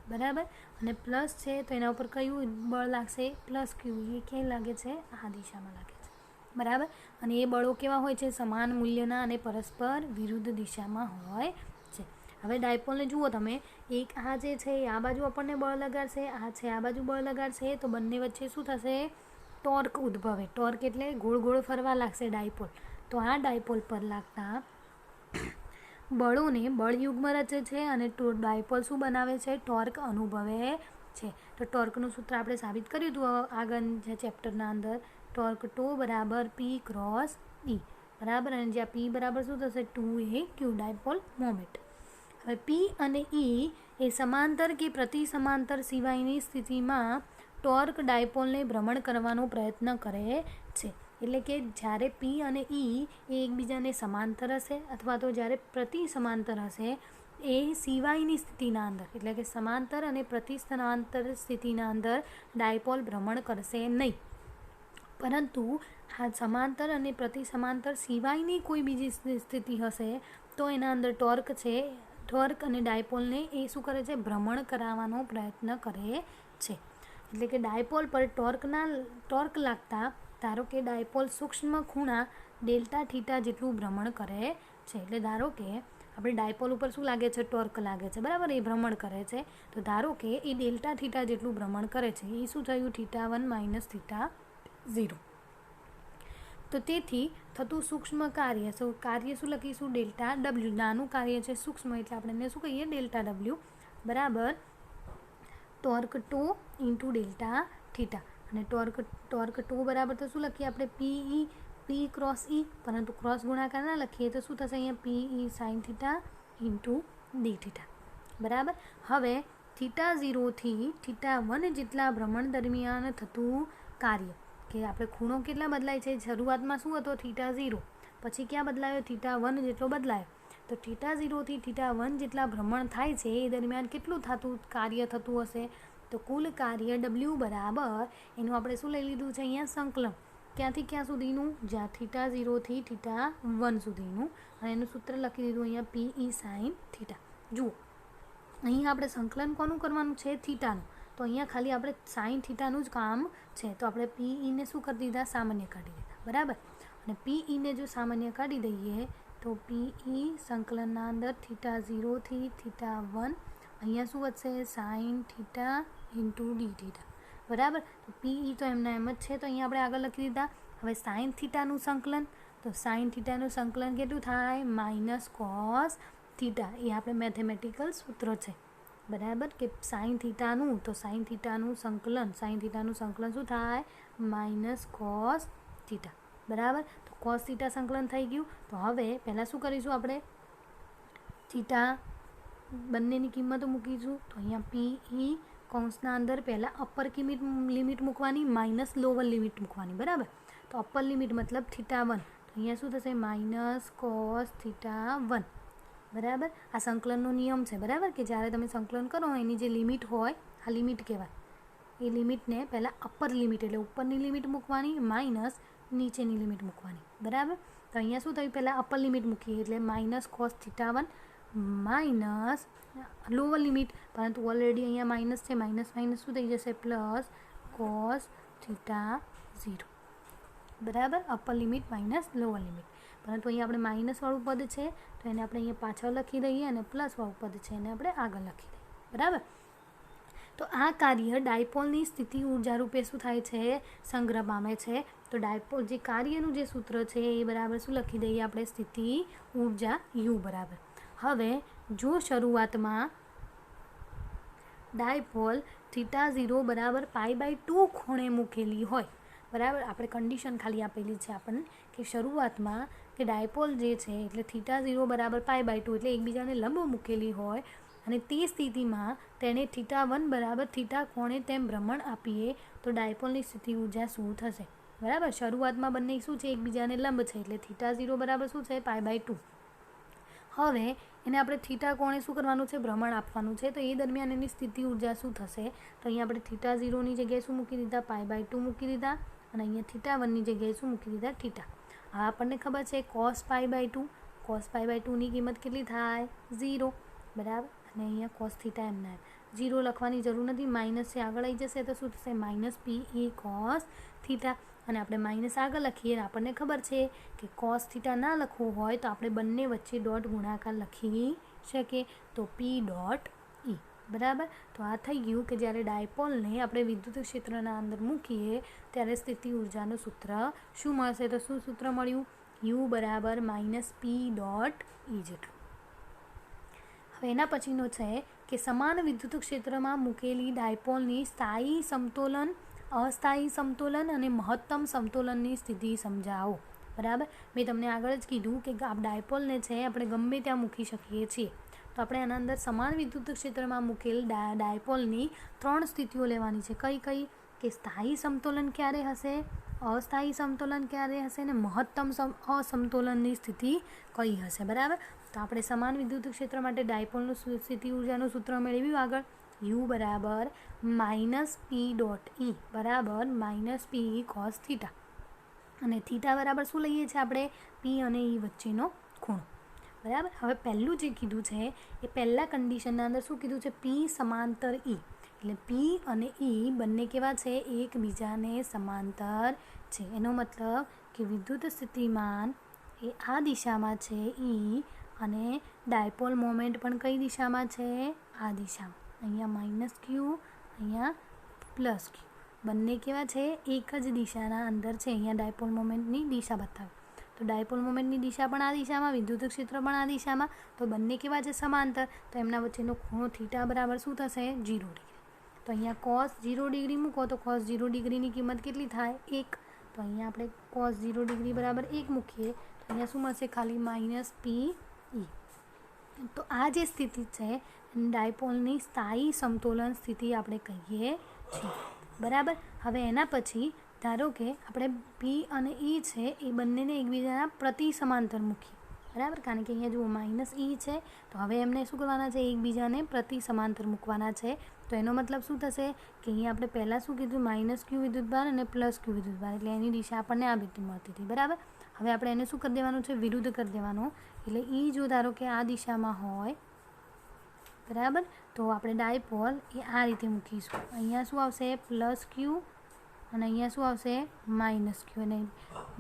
બરાબર. અને પ્લસ છે તો એના ઉપર કયું બળ લાગશે? પ્લસ ક્યુ. એ ક્યાંય લાગે છે? આ દિશામાં લાગે છે, બરાબર. અને એ બળો કેવા હોય છે? સમાન મૂલ્યના અને પરસ્પર વિરુદ્ધ દિશામાં હોય છે. હવે ડાયપોલને જુઓ તમે, એક આ જે છે આ બાજુ આપણને બળ લગાડશે, આ છે આ બાજુ બળ લગાડશે, તો બંને વચ્ચે શું થશે? ટોર્ક ઉદ્ભવે. ટોર્ક એટલે ગોળ ગોળ ફરવા લાગશે ડાયપોલ. તો આ ડાયપોલ પર લાગતા બળોને બળયુગ્મ રચે છે અને ડાયપોલ શું બનાવે છે? ટોર્ક અનુભવે છે. તો ટોર્કનું સૂત્ર આપણે સાબિત કર્યું હતું આગળ જે ચેપ્ટરના અંદર. ટોર્ક ટો બરાબર પી ક્રોસ ઈ, બરાબર. અને જ્યાં પી બરાબર શું થશે? 2a ક્યુ, ડાયપોલ મોમેન્ટ. હવે પી અને ઈ એ સમાંતર કે પ્રતિ સમાંતર સિવાયની સ્થિતિમાં ટોર્ક ડાયપોલને ભ્રમણ કરવાનો પ્રયત્ન કરે છે. એટલે કે જ્યારે પી અને ઈ એ એકબીજાને સમાંતર હશે અથવા તો જ્યારે પ્રતિ સમાંતર હશે એ સિવાયની સ્થિતિના અંદર, એટલે કે સમાંતર અને પ્રતિ સમાંતર સ્થિતિના અંદર ડાયપોલ ભ્રમણ કરશે નહીં. પરંતુ આ સમાંતર અને પ્રતિ સમાંતર સિવાયની કોઈ બીજી સ્થિતિ હશે તો એના અંદર ટોર્ક છે, ટોર્ક અને ડાયપોલને એ શું કરે છે? ભ્રમણ કરાવવાનો પ્રયત્ન કરે છે. એટલે કે ડાયપોલ પર ટોર્ક લાગતા ધારો કે ડાયપોલ સૂક્ષ્મ ખૂણા ડેલ્ટા થીટા જેટલું ભ્રમણ કરે છે. એટલે ધારો કે આપણે ડાયપોલ ઉપર શું લાગે છે? ટોર્ક લાગે છે, બરાબર. એ ભ્રમણ કરે છે. તો ધારો કે એ ડેલ્ટા થીટા જેટલું ભ્રમણ કરે છે. એ શું થયું? θ1 - θ0. તો તેથી થતું સૂક્ષ્મ કાર્ય શું લખીશું? Delta W. નાનું કાર્ય છે સૂક્ષ્મ, એટલે આપણે એને શું કહીએ? ડેલ્ટા ડબલ્યુ બરાબર ટોર્ક ટો ઇન્ટુ ડેલ્ટા થીટા. અને ટોર્ક ટો બરાબર તો શું લખીએ આપણે? પી ક્રોસ ઈ, પરંતુ ક્રોસ ગુણાકાર ના લખીએ તો શું થશે? અહીંયા પી sine theta into D theta, બરાબર. હવે θ0 થી θ1 જેટલા ભ્રમણ દરમિયાન થતું કાર્ય, કે આપણે ખૂણો કેટલા બદલાય છે? શરૂઆતમાં શું હતો? θ0, પછી ક્યાં બદલાયો? θ1 જેટલો બદલાયો. તો θ0 થી θ1 જેટલા ભ્રમણ થાય છે એ દરમિયાન કેટલું કાર્ય થતું હશે? તો કુલ કાર્ય W બરાબર એનું આપણે શું લઈ લીધું છે અહીંયા? સંકલન. ક્યાંથી ક્યાં સુધીનું? જ્યાં θ0 થી θ1 સુધીનું. અને એનું સૂત્ર લખી દીધું અહીંયા PE sin થીટા. જુઓ અહીંયા આપણે સંકલન કોનું કરવાનું છે? થીટાનું. તો અહીંયા ખાલી આપણે સાઇન થીટાનું જ કામ છે. તો આપણે PE શું કરી દીધા? સામાન્ય કાઢી દીધા, બરાબર. અને PE જો સામાન્ય કાઢી દઈએ તો PE સંકલનના અંદર θ0 થી θ1 અહીંયા શું વધશે? Sine theta into D theta, બરાબર. તો PE તો એમના એમ જ છે, તો અહીંયા આપણે આગળ લખી દીધા. હવે સાઇન થીટાનું સંકલન, તો સાઇન થીટાનું સંકલન કેટલું થાય? Minus cos theta. એ આપણે મેથેમેટિકલ સૂત્ર છે, બરાબર. કે સાઇન થીટાનું, તો સાઇન થીટાનું સંકલન શું થાય? માઇનસ કોસ થીટા, બરાબર. તો કોસ થીટા સંકલન થઈ ગયું. તો હવે પહેલાં શું કરીશું આપણે? થીટા બંનેની કિંમતો મૂકીશું. તો અહીંયા PE કૌંસના અંદર પહેલાં અપર લિમિટ મૂકવાની, માઇનસ લોવર લિમિટ મૂકવાની, બરાબર. તો અપર લિમિટ મતલબ θ1, તો અહીંયા શું થશે? માઇનસ કોસ θ1, બરાબર. આ સંકલનનો નિયમ છે, બરાબર. કે જ્યારે તમે સંકલન કરો એની જે લિમિટ હોય, આ લિમિટ કહેવાય. એ લિમિટને પહેલાં અપર લિમિટ એટલે ઉપરની લિમિટ મૂકવાની, માઇનસ નીચેની લિમિટ મૂકવાની, બરાબર. તો અહીંયા શું થયું? પહેલાં અપર લિમિટ મૂકીએ એટલે minus cos θ1 minus lower limit, પરંતુ ઓલરેડી અહીંયા માઇનસ છે, માઇનસ શું થઈ જશે? પ્લસ કોસ θ0, બરાબર. Upper limit minus lower limit, પરંતુ અહીંયા આપણે માઇનસવાળું પદ છે તો એને આપણે અહીંયા પાછળ લખી દઈએ અને પ્લસવાળું પદ છે એને આપણે આગળ લખી દઈએ, બરાબર. તો આ કાર્ય ડાયપોલની સ્થિતિ ઉર્જા રૂપે શું થાય છે? સંગ્રહ પામે છે. તો ડાયપોલ જે કાર્યનું જે સૂત્ર છે એ બરાબર શું લખી દઈએ આપણે? સ્થિતિ ઉર્જા U બરાબર. હવે જો શરૂઆતમાં ડાયપોલ θ0 બરાબર π/2 ખૂણે મૂકેલી હોય, બરાબર. આપણે કન્ડિશન ખાલી આપેલી છે આપણને કે શરૂઆતમાં કે ડાયપોલ જે છે એટલે θ0 બરાબર π/2 એટલે એકબીજાને લંબ મૂકેલી હોય અને તે સ્થિતિમાં તેને θ1 બરાબર થીટા કોણે તેમ ભ્રમણ આપીએ તો ડાયપોલની સ્થિતિ ઉર્જા શું થશે? બરાબર. શરૂઆતમાં બંને શું છે? એકબીજાને લંબ છે એટલે θ0 બરાબર શું છે? π/2. હવે એને આપણે થીટા કોણે શું કરવાનું છે? ભ્રમણ આપવાનું છે. તો એ દરમિયાન એની સ્થિતિ ઉર્જા શું થશે? તો અહીંયા આપણે θ0ની જગ્યાએ શું મૂકી દીધા? π/2 મૂકી દીધા અને અહીંયા θ1ની જગ્યાએ શું મૂકી દીધા? થીટા. આ આપણને ખબર છે cos π/2. cos π/2ની કિંમત કેટલી થાય? 0. બરાબર, અને અહીંયા કોસ થીટા એમના જીરો લખવાની જરૂર નથી, માઇનસ છે આગળ આવી જશે તો શું થશે માઇનસ પી ઈ કોસ થીટા. અને આપણે માઇનસ આગળ લખીએ આપણને ખબર છે કે કોસ થીટા ના લખવું હોય તો આપણે બંને વચ્ચે ડોટ ગુણાકાર લખી શકીએ, તો પી ડોટ ઈ. બરાબર, તો આ થઈ ગયું કે જ્યારે ડાયપોલને આપણે વિદ્યુત ક્ષેત્રના અંદર મૂકીએ ત્યારે સ્થિતિ ઉર્જાનું સૂત્ર શું મળશે, તો શું સૂત્ર મળ્યું, યુ બરાબર માઇનસ પી ડોટ ઈ જેટલું. હવે એના પછીનો છે કે સમાન વિદ્યુત ક્ષેત્રમાં મૂકેલી ડાયપોલની સ્થાયી સમતોલન, અસ્થાયી સમતોલન અને મહત્તમ સમતોલનની સ્થિતિ સમજાવો. બરાબર, મેં તમને આગળ જ કીધું કે આ ડાયપોલને છે આપણે ગમે ત્યાં મૂકી શકીએ છીએ. તો આપણે આના અંદર સમાન વિદ્યુત ક્ષેત્રમાં મૂકેલ ડાયપોલની 3 સ્થિતિઓ લેવાની છે. કઈ કઈ, કે સ્થાયી સમતોલન ક્યારે હશે, અસ્થાયી સમતોલન ક્યારે હશે, અને મહત્તમ અસમતોલનની સ્થિતિ કઈ હશે. બરાબર, તો આપણે સમાન વિદ્યુત ક્ષેત્ર માટે ડાયપોલનું સ્થિતિ ઉર્જાનું સૂત્ર મેળવ્યું આગળ, યુ બરાબર માઇનસ પી ડોટ ઈ બરાબર માઇનસ પી ઈ કોસ થીટા. અને થીટા બરાબર શું લઈએ છીએ આપણે, પી અને ઈ વચ્ચેનો ખૂણો. બરાબર, હવે પહેલું જે કીધું છે એ પહેલાં કન્ડિશનના અંદર શું કીધું છે, પી સમાંતર ઈ. એટલે પી અને ઈ બંને કેવા છે, એકબીજાને સમાંતર છે. એનો મતલબ કે વિદ્યુત સ્થિતિમાન એ આ દિશામાં છે ઈ, અને ડાયપોલ મોમેન્ટ પણ કઈ દિશામાં છે, આ દિશામાં. અહીંયા માઇનસ ક્યુ, અહીંયા પ્લસ ક્યુ, બંને કેવા છે, એક જ દિશાના અંદર છે. અહીંયા ડાયપોલ મોમેન્ટની દિશા બતાવે, તો ડાયપોલ મોમેન્ટની દિશા પણ આ દિશામાં, વિદ્યુત ક્ષેત્ર પણ આ દિશામાં, તો બંને કેવા છે, સમાંતર. તો એમના વચ્ચેનો ખૂણો થીટા બરાબર શું થશે, 0 ડિગ્રી. તો અહીંયા કોસ 0 ડિગ્રી મૂકો તો કોસ 0 ડિગ્રીની કિંમત કેટલી થાય, 1. તો અહીંયા આપણે કોસ 0 ડિગ્રી બરાબર 1 મૂકીએ તો અહીંયા શું મળશે, ખાલી માઇનસ પી ઈ. તો આ જે સ્થિતિ છે ડાયપોલની સ્થાયી સમતોલન સ્થિતિ આપણે કહીએ છીએ. બરાબર, હવે એના પછી ધારો કે આપણે પી અને ઈ છે એ બંનેને એકબીજાના પ્રતિ સમાંતર મૂકીએ. બરાબર, કારણ કે અહીંયા જુઓ માઇનસ ઈ છે, તો હવે એમને શું કરવાના છે, એકબીજાને પ્રતિ સમાંતર મૂકવાના છે. તો એનો મતલબ શું થશે કે અહીંયા આપણે પહેલાં શું કીધું, માઇનસ ક્યુ વિદ્યુતભાર અને પ્લસ ક્યુ વિદ્યુતભાર, એટલે એની દિશા આપણને આ રીતે મળતી હતી. બરાબર, હવે આપણે એને શું કરી દેવાનું છે, વિરુદ્ધ કરી દેવાનું. એટલે ઈ જો ધારો કે આ દિશામાં હોય, બરાબર, તો આપણે ડાયપોલ એ આ રીતે મૂકીશું. અહીંયા શું આવશે, પ્લસ ક્યુ, અને અહીંયા શું આવશે, માઇનસ ક્યુ. અને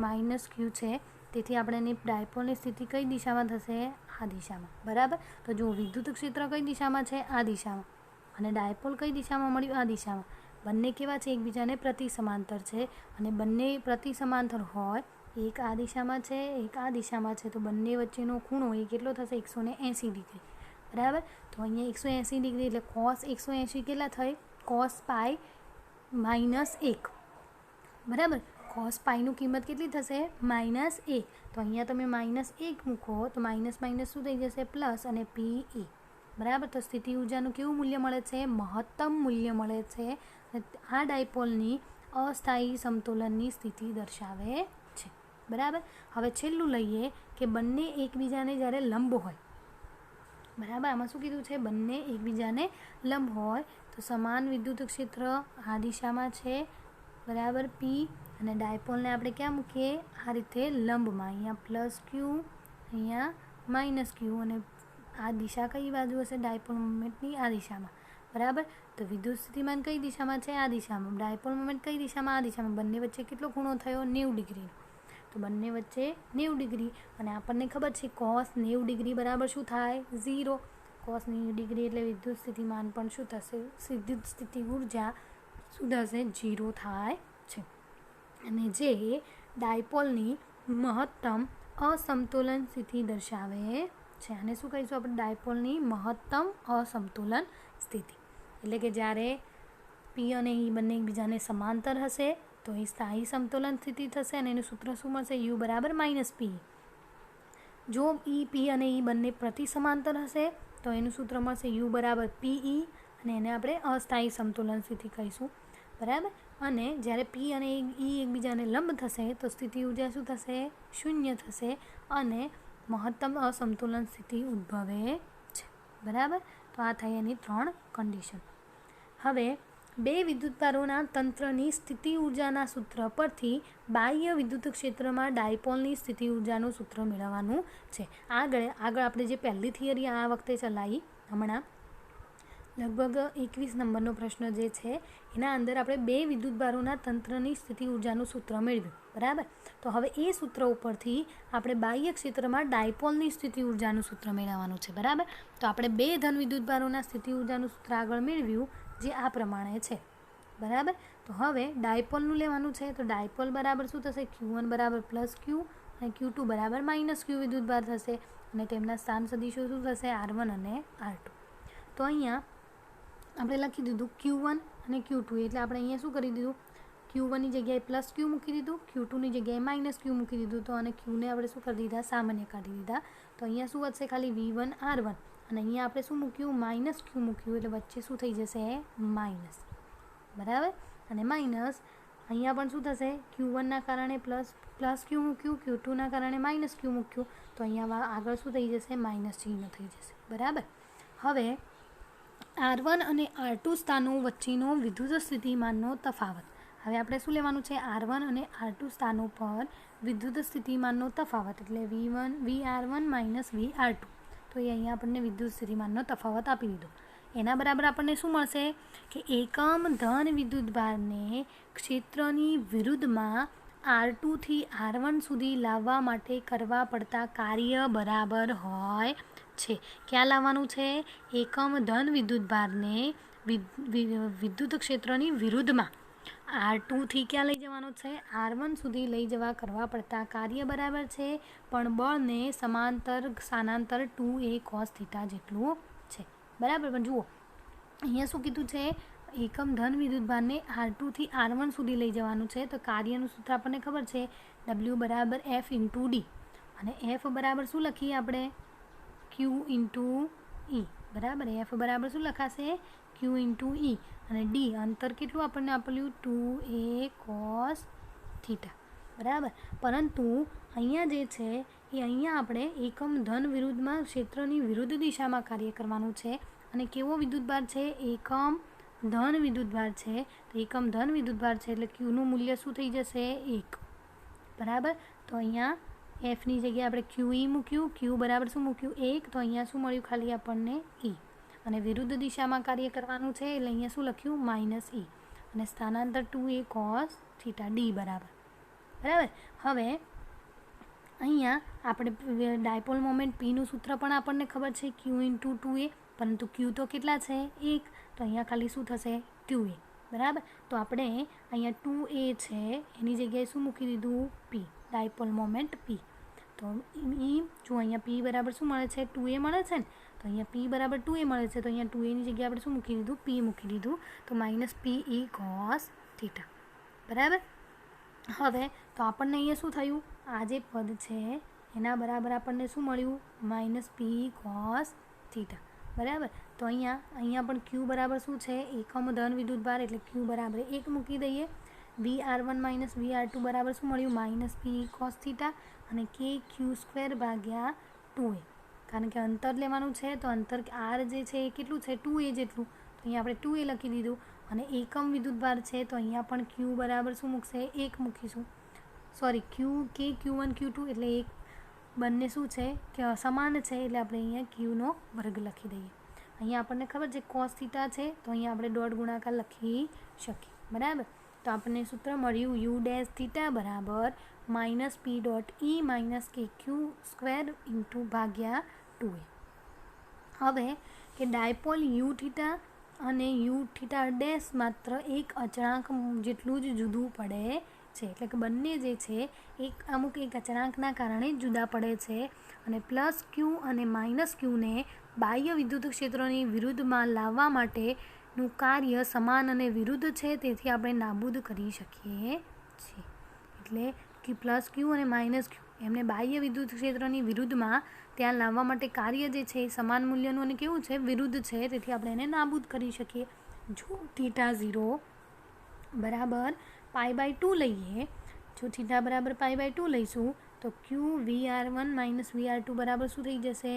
માઇનસ ક્યુ છે, તેથી આપણે એની ડાયપોલની સ્થિતિ કઈ દિશામાં થશે, આ દિશામાં. બરાબર, તો જો વિદ્યુત ક્ષેત્ર કઈ દિશામાં છે, આ દિશામાં, અને ડાયપોલ કઈ દિશામાં મળ્યું, આ દિશામાં. બંને કેવા છે, એકબીજાને પ્રતિ સમાંતર છે. અને બંને પ્રતિ સમાંતર હોય, એક આ દિશામાં છે, એક આ દિશામાં છે, તો બંને વચ્ચેનો ખૂણો એ કેટલો થશે, 180 ડિગ્રી. બરાબર, તો અહીંયા 180 ડિગ્રી એટલે કોસ 180 કેટલા થઈ, કોસ પાઈ માઇનસ 1. બરાબર, કોસ પાઈનું કિંમત કેટલી થશે, માઇનસ 1. તો અહીંયા તમે માઇનસ 1 મૂકો તો માઇનસ માઇનસ શું થઈ જશે, પ્લસ, અને પી ઈ. બરાબર, તો સ્થિતિ ઉર્જાનું કેવું મૂલ્ય મળે છે, મહત્તમ મૂલ્ય મળે છે. આ ડાયપોલની અસ્થાયી સમતોલનની સ્થિતિ દર્શાવે છે. બરાબર, હવે છેલ્લું લઈએ કે બંને એકબીજાને જ્યારે લંબ હોય. બરાબર, આમાં શું કીધું છે, બંને એકબીજાને લંબ હોય તો સમાન વિદ્યુત ક્ષેત્ર આ દિશામાં છે. બરાબર, પી, અને ડાયપોલને આપણે ક્યાં મૂકીએ, આ રીતે લંબમાં. અહીંયા પ્લસ ક્યુ, અહીંયા માઇનસ ક્યુ, અને આ દિશા કઈ બાજુ હશે, ડાયપોલ મોમેન્ટની આ દિશામાં. બરાબર, તો વિદ્યુત સ્થિતિમાન કઈ દિશામાં છે, આ દિશામાં. ડાયપોલ મોમેન્ટ કઈ દિશામાં, આ દિશામાં. બંને વચ્ચે કેટલો ખૂણો થયો, 90 ડિગ્રીનો. તો બંને વચ્ચે 90 ડિગ્રી, અને આપણને ખબર છે કોસ 90 ડિગ્રી બરાબર શું થાય, 0. કોસ 90 ડિગ્રી એટલે વિદ્યુત સ્થિતિમાન પણ શું થશે, વિદ્યુત સ્થિતિ ઉર્જા શું થશે, 0 થાય છે. અને જે ડાયપોલની મહત્તમ અસમતોલન સ્થિતિ દર્શાવે છે. આને શું કહીશું આપણે, ડાયપોલની મહત્તમ અસમતોલન સ્થિતિ. એટલે કે જ્યારે પી અને ઈ બંને એકબીજાને સમાંતર હશે તો એ સ્થાયી સમતોલન સ્થિતિ થશે, અને એનું સૂત્ર શું મળશે, યુ બરાબર માઇનસ પી. જો ઈ, પી અને ઈ બંને પ્રતિ સમાંતર હશે તો એનું સૂત્ર મળશે યુ બરાબર પી ઈ, અને એને આપણે અસ્થાયી સમતોલન સ્થિતિ કહીશું. બરાબર, અને જ્યારે પી અને ઈ એકબીજાને લંબ થશે તો સ્થિતિ ઉર્જા શું થશે, 0 થશે, અને મહત્તમ અસમતોલન સ્થિતિ ઉદ્ભવે છે. બરાબર, તો આ થઈ એની 3 કન્ડિશન. હવે બે વિદ્યુતભારોના તંત્રની સ્થિતિ ઉર્જાના સૂત્ર પરથી બાહ્ય વિદ્યુત ક્ષેત્રમાં ડાયપોલની સ્થિતિ ઉર્જાનું સૂત્ર મેળવવાનું છે. આગળ આપણે જે પહેલી થિયરી આ વખતે ચલાવી, હમણાં લગભગ 21 નંબરનો પ્રશ્ન જે છે એના અંદર આપણે 2 વિદ્યુતભારોના તંત્રની સ્થિતિ ઉર્જાનું સૂત્ર મેળવ્યું, બરાબર. તો હવે એ સૂત્ર ઉપરથી આપણે બાહ્ય ક્ષેત્રમાં ડાયપોલની સ્થિતિ ઉર્જાનું સૂત્ર મેળવવાનું છે, બરાબર. તો આપણે 2 ધન વિદ્યુતભારોના સ્થિતિ ઉર્જાનું સૂત્ર આગળ મેળવ્યું જે આ પ્રમાણે છે, બરાબર. તો હવે ડાયપોલનું લેવાનું છે. તો ડાયપોલ બરાબર શું થશે? Q1 બરાબર +Q અને Q2 બરાબર -Q વિદ્યુતભાર થશે અને તેમના સ્થાન સદિશો શું થશે? R1 અને R2. તો અહીંયા આપણે લખી દીધું Q1 અને Q2, એટલે આપણે અહીંયા શું કરી દીધું? Q1ની જગ્યાએ +Q મૂકી દીધું, Q2ની જગ્યાએ -Q મૂકી દીધું. તો અને Qને આપણે શું કરી દીધા? સામાન્ય કાઢી દીધા. તો અહીંયા શું વધશે? ખાલી V1 R1 અને અહીંયા આપણે શું મૂક્યું? -Q મૂક્યું, એટલે વચ્ચે શું થઈ જશે? માઇનસ, બરાબર. અને માઇનસ અહીંયા પણ શું થશે? Q1ના કારણે +Q મૂક્યું, Q2ના કારણે -Q મૂક્યું, તો અહીંયા આગળ શું થઈ જશે? માઇનસ ચિહ્ન થઈ જશે, બરાબર. હવે R1 અને R2 સ્થાનો વચ્ચેનો વિદ્યુત સ્થિતિમાનનો તફાવત. હવે આપણે શું લેવાનું છે? R1 અને R2 સ્થાનો પર વિદ્યુત સ્થિતિમાનનો તફાવત, એટલે VR1 - VR2. તો એ અહીંયા આપણને વિદ્યુત સ્થિતિમાનનો તફાવત આપી દીધો. એના બરાબર આપણને શું મળશે? કે એકમ ધન વિદ્યુતભારને ક્ષેત્રની વિરુદ્ધમાં R2 થી R1 સુધી લાવવા માટે કરવા પડતા કાર્ય બરાબર હોય છે. ક્યાં લાવવાનું છે? એકમ ધન વિદ્યુતભારને વિદ્યુત ક્ષેત્રની વિરુદ્ધમાં R2 થી ક્યાં લઈ જવાનું છે? R1 સુધી લઈ જવા કરવા પડતા કાર્ય બરાબર છે, પણ બળને સ્થાનાંતર 2a cos θ જેટલું છે, બરાબર. પણ જુઓ અહીંયા શું કીધું છે? એકમ ધન વિદ્યુતભારને R2 થી R1 સુધી લઈ જવાનું છે. તો કાર્યનું સૂત્ર આપણને ખબર છે, W બરાબર F × D અને F બરાબર શું લખીએ આપણે? Q × E, બરાબર. F બરાબર શું લખાશે? Q × E અને D અંતર કેટલું આપણને આપેલું? 2a cos θ, બરાબર. પરંતુ અહીંયા જે છે એ અહીંયા આપણે એકમ ધન વિરુદ્ધમાં ક્ષેત્રની વિરુદ્ધ દિશામાં કાર્ય કરવાનું છે. અને કેવો વિદ્યુતભાર છે? એકમ ધન વિદ્યુતભાર છે. તો એકમ ધન વિદ્યુતભાર છે એટલે Qનું મૂલ્ય શું થઈ જશે? 1, બરાબર. તો અહીંયા Fની જગ્યાએ આપણે QE મૂક્યું, Q બરાબર શું મૂક્યું? 1. તો અહીંયા શું મળ્યું? ખાલી આપણને E. અને વિરુદ્ધ દિશામાં કાર્ય કરવાનું છે એટલે અહીંયા શું લખ્યું? -E અને સ્થાનાંતર 2a cos θ D બરાબર, બરાબર. હવે અહીંયા આપણે ડાયપોલ મોમેન્ટ Pનું સૂત્ર પણ આપણને ખબર છે, Q × 2a, પરંતુ Q તો કેટલા છે? 1. તો અહીંયા ખાલી શું થશે? 2a, બરાબર. તો આપણે અહીંયા 2a છે એની જગ્યાએ શું મૂકી દીધું? P, dipole moment P. તો જો અહીંયા P બરાબર શું મળે છે? 2a મળે છે ને. તો અહીંયા P બરાબર 2a મળે છે, તો અહીંયા 2aની જગ્યાએ આપણે શું મૂકી દીધું? P મૂકી દીધું. તો -PE cos θ, બરાબર. હવે તો આપણને અહીંયા શું થયું? આ જે પદ છે એના બરાબર આપણને શું મળ્યું? -PE cos θ, બરાબર. તો અહીંયા પણ Q બરાબર શું છે? એકમ ધન વિદ્યુતભાર એટલે Q બરાબર 1 મૂકી દઈએ. VR1 - VR2 બરાબર શું મળ્યું? -PE cos θ અને KQ² ભાગ્યા 2a. કારણ કે અંતર લેવાનું છે તો અંતર R જે છે એ કેટલું છે? 2a જેટલું. તો અહીંયા આપણે 2a લખી દીધું. અને એકમ વિદ્યુતભાર છે તો અહીંયા પણ Q બરાબર શું મૂકશે? 1 મૂકીશું. સોરી, Q1 Q2 એટલે એક બંને શું છે? કે સમાન છે એટલે આપણે અહીંયા Qનો વર્ગ લખી દઈએ. અહીંયા આપણને ખબર છે cos θ છે તો અહીંયા આપણે ડોટ ગુણાકાર લખી શકીએ, બરાબર. તો આપણને સૂત્ર મળ્યું U' બરાબર -P.E KQ² × ભાગ્યા 2a. હવે કે ડાયપોલ Uθ અને Uθ' માત્ર એક અચળાંક જેટલું જ જુદું પડે છે, એટલે કે બંને જે છે અમુક એક અચળાંકના કારણે જુદા પડે છે. અને +Q અને -Qને બાહ્ય વિદ્યુત ક્ષેત્રોની વિરુદ્ધમાં લાવવા માટેનું કાર્ય સમાન અને વિરુદ્ધ છે, તેથી આપણે નાબૂદ કરી શકીએ છીએ. એટલે કે +Q અને -Q એમને બાહ્ય વિદ્યુત ક્ષેત્રની વિરુદ્ધમાં ત્યાં લાવવા માટે કાર્ય જે છે એ સમાન મૂલ્યનું અને કેવું છે? વિરુદ્ધ છે, તેથી આપણે એને નાબૂદ કરી શકીએ. જો θ0 બરાબર π/2 લઈએ, જો θ બરાબર π/2 લઈશું તો Q VR1 - VR2 બરાબર શું થઈ જશે?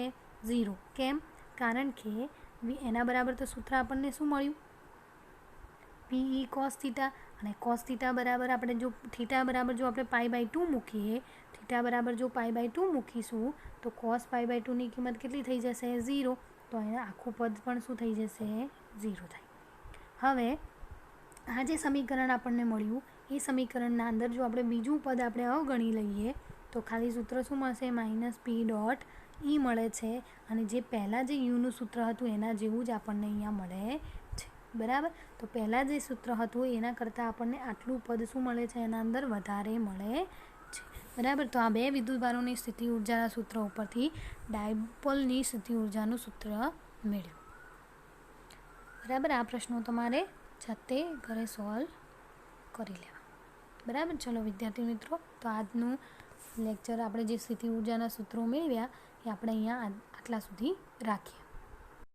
0. કેમ? કારણ કે એના બરાબર તો સૂત્ર આપણને શું મળ્યું? PE cos θ અને cos θ બરાબર આપણે જો θ બરાબર જો આપણે π/2 મૂકીએ, θ બરાબર જો π/2 મૂકીશું તો cos π/2 ની કિંમત કેટલી થઈ જશે? 0. તો એના આખું પદ પણ શું થઈ જશે? 0 થાય. હવે આ જે સમીકરણ આપણને મળ્યું એ સમીકરણના અંદર જો આપણે બીજું પદ આપણે અવગણી લઈએ તો ખાલી સૂત્ર શું મળશે? -p.e મળે છે. અને જે પહેલાં જે યુનું સૂત્ર હતું એના જેવું જ આપણને અહીંયા મળે છે. બરાબર. તો પહેલાં જે સૂત્ર હતું એના કરતાં આપણને આટલું પદ શું મળે છે? એના અંદર વધારે મળે છે. બરાબર. તો આ બે વિદ્યુતભારોની સ્થિતિ ઉર્જાના સૂત્ર ઉપરથી ડાયપોલની સ્થિતિ ઉર્જાનું સૂત્ર મેળવ્યું. બરાબર. આ પ્રશ્નો તમારે જાતે ઘરે સોલ્વ કરી લેવા. બરાબર. ચલો વિદ્યાર્થી મિત્રો, તો આજનું લેક્ચર આપણે જે સ્થિતિ ઉર્જાના સૂત્રો મેળવ્યા એ આપણે અહીંયા આટલા સુધી રાખીએ.